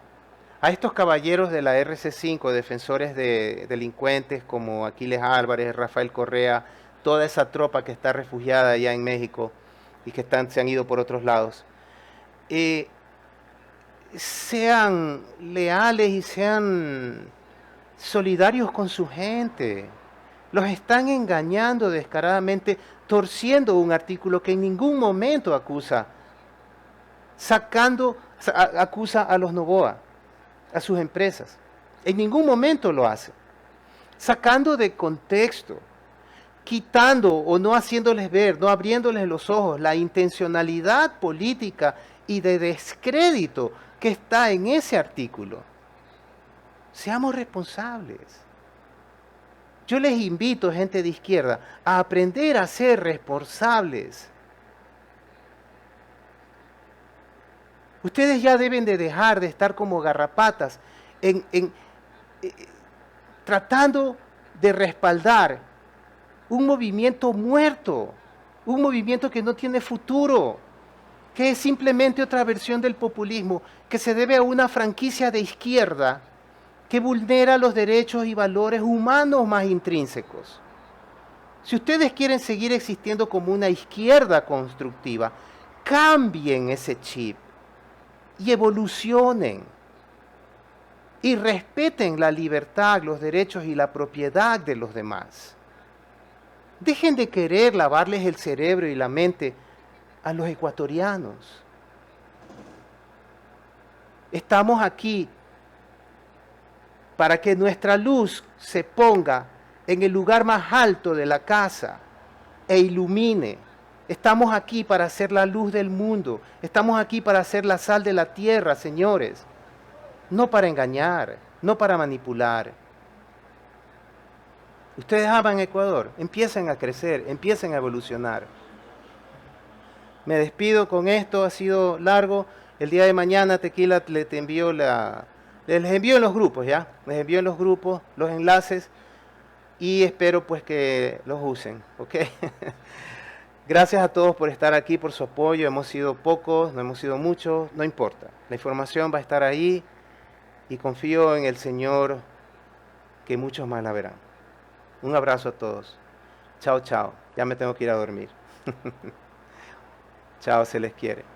A estos caballeros de la RC5, defensores de delincuentes como Aquiles Álvarez, Rafael Correa, toda esa tropa que está refugiada allá en México y que se han ido por otros lados, sean leales y sean solidarios con su gente. Los están engañando descaradamente, torciendo un artículo que en ningún momento acusa a los Novoa, a sus empresas. En ningún momento lo hace. Sacando de contexto, quitando o no haciéndoles ver, no abriéndoles los ojos la intencionalidad política y de descrédito que está en ese artículo. Seamos responsables. Yo les invito, gente de izquierda, a aprender a ser responsables. Ustedes ya deben de dejar de estar como garrapatas tratando de respaldar un movimiento muerto, un movimiento que no tiene futuro, que es simplemente otra versión del populismo, que se debe a una franquicia de izquierda que vulnera los derechos y valores humanos más intrínsecos. Si ustedes quieren seguir existiendo como una izquierda constructiva, cambien ese chip y evolucionen y respeten la libertad, los derechos y la propiedad de los demás. Dejen de querer lavarles el cerebro y la mente a los ecuatorianos. Estamos aquí para que nuestra luz se ponga en el lugar más alto de la casa e ilumine. Estamos aquí para ser la luz del mundo. Estamos aquí para ser la sal de la tierra, señores. No para engañar, no para manipular. Ustedes aman Ecuador, empiecen a crecer, empiecen a evolucionar. Me despido con esto, ha sido largo. El día de mañana, Tequila, les envío en los grupos, ¿ya? Les envío en los grupos los enlaces y espero pues que los usen, ¿ok? Gracias a todos por estar aquí, por su apoyo. Hemos sido pocos, no hemos sido muchos, no importa. La información va a estar ahí y confío en el Señor que muchos más la verán. Un abrazo a todos. Chao, chao. Ya me tengo que ir a dormir. Chao, se les quiere.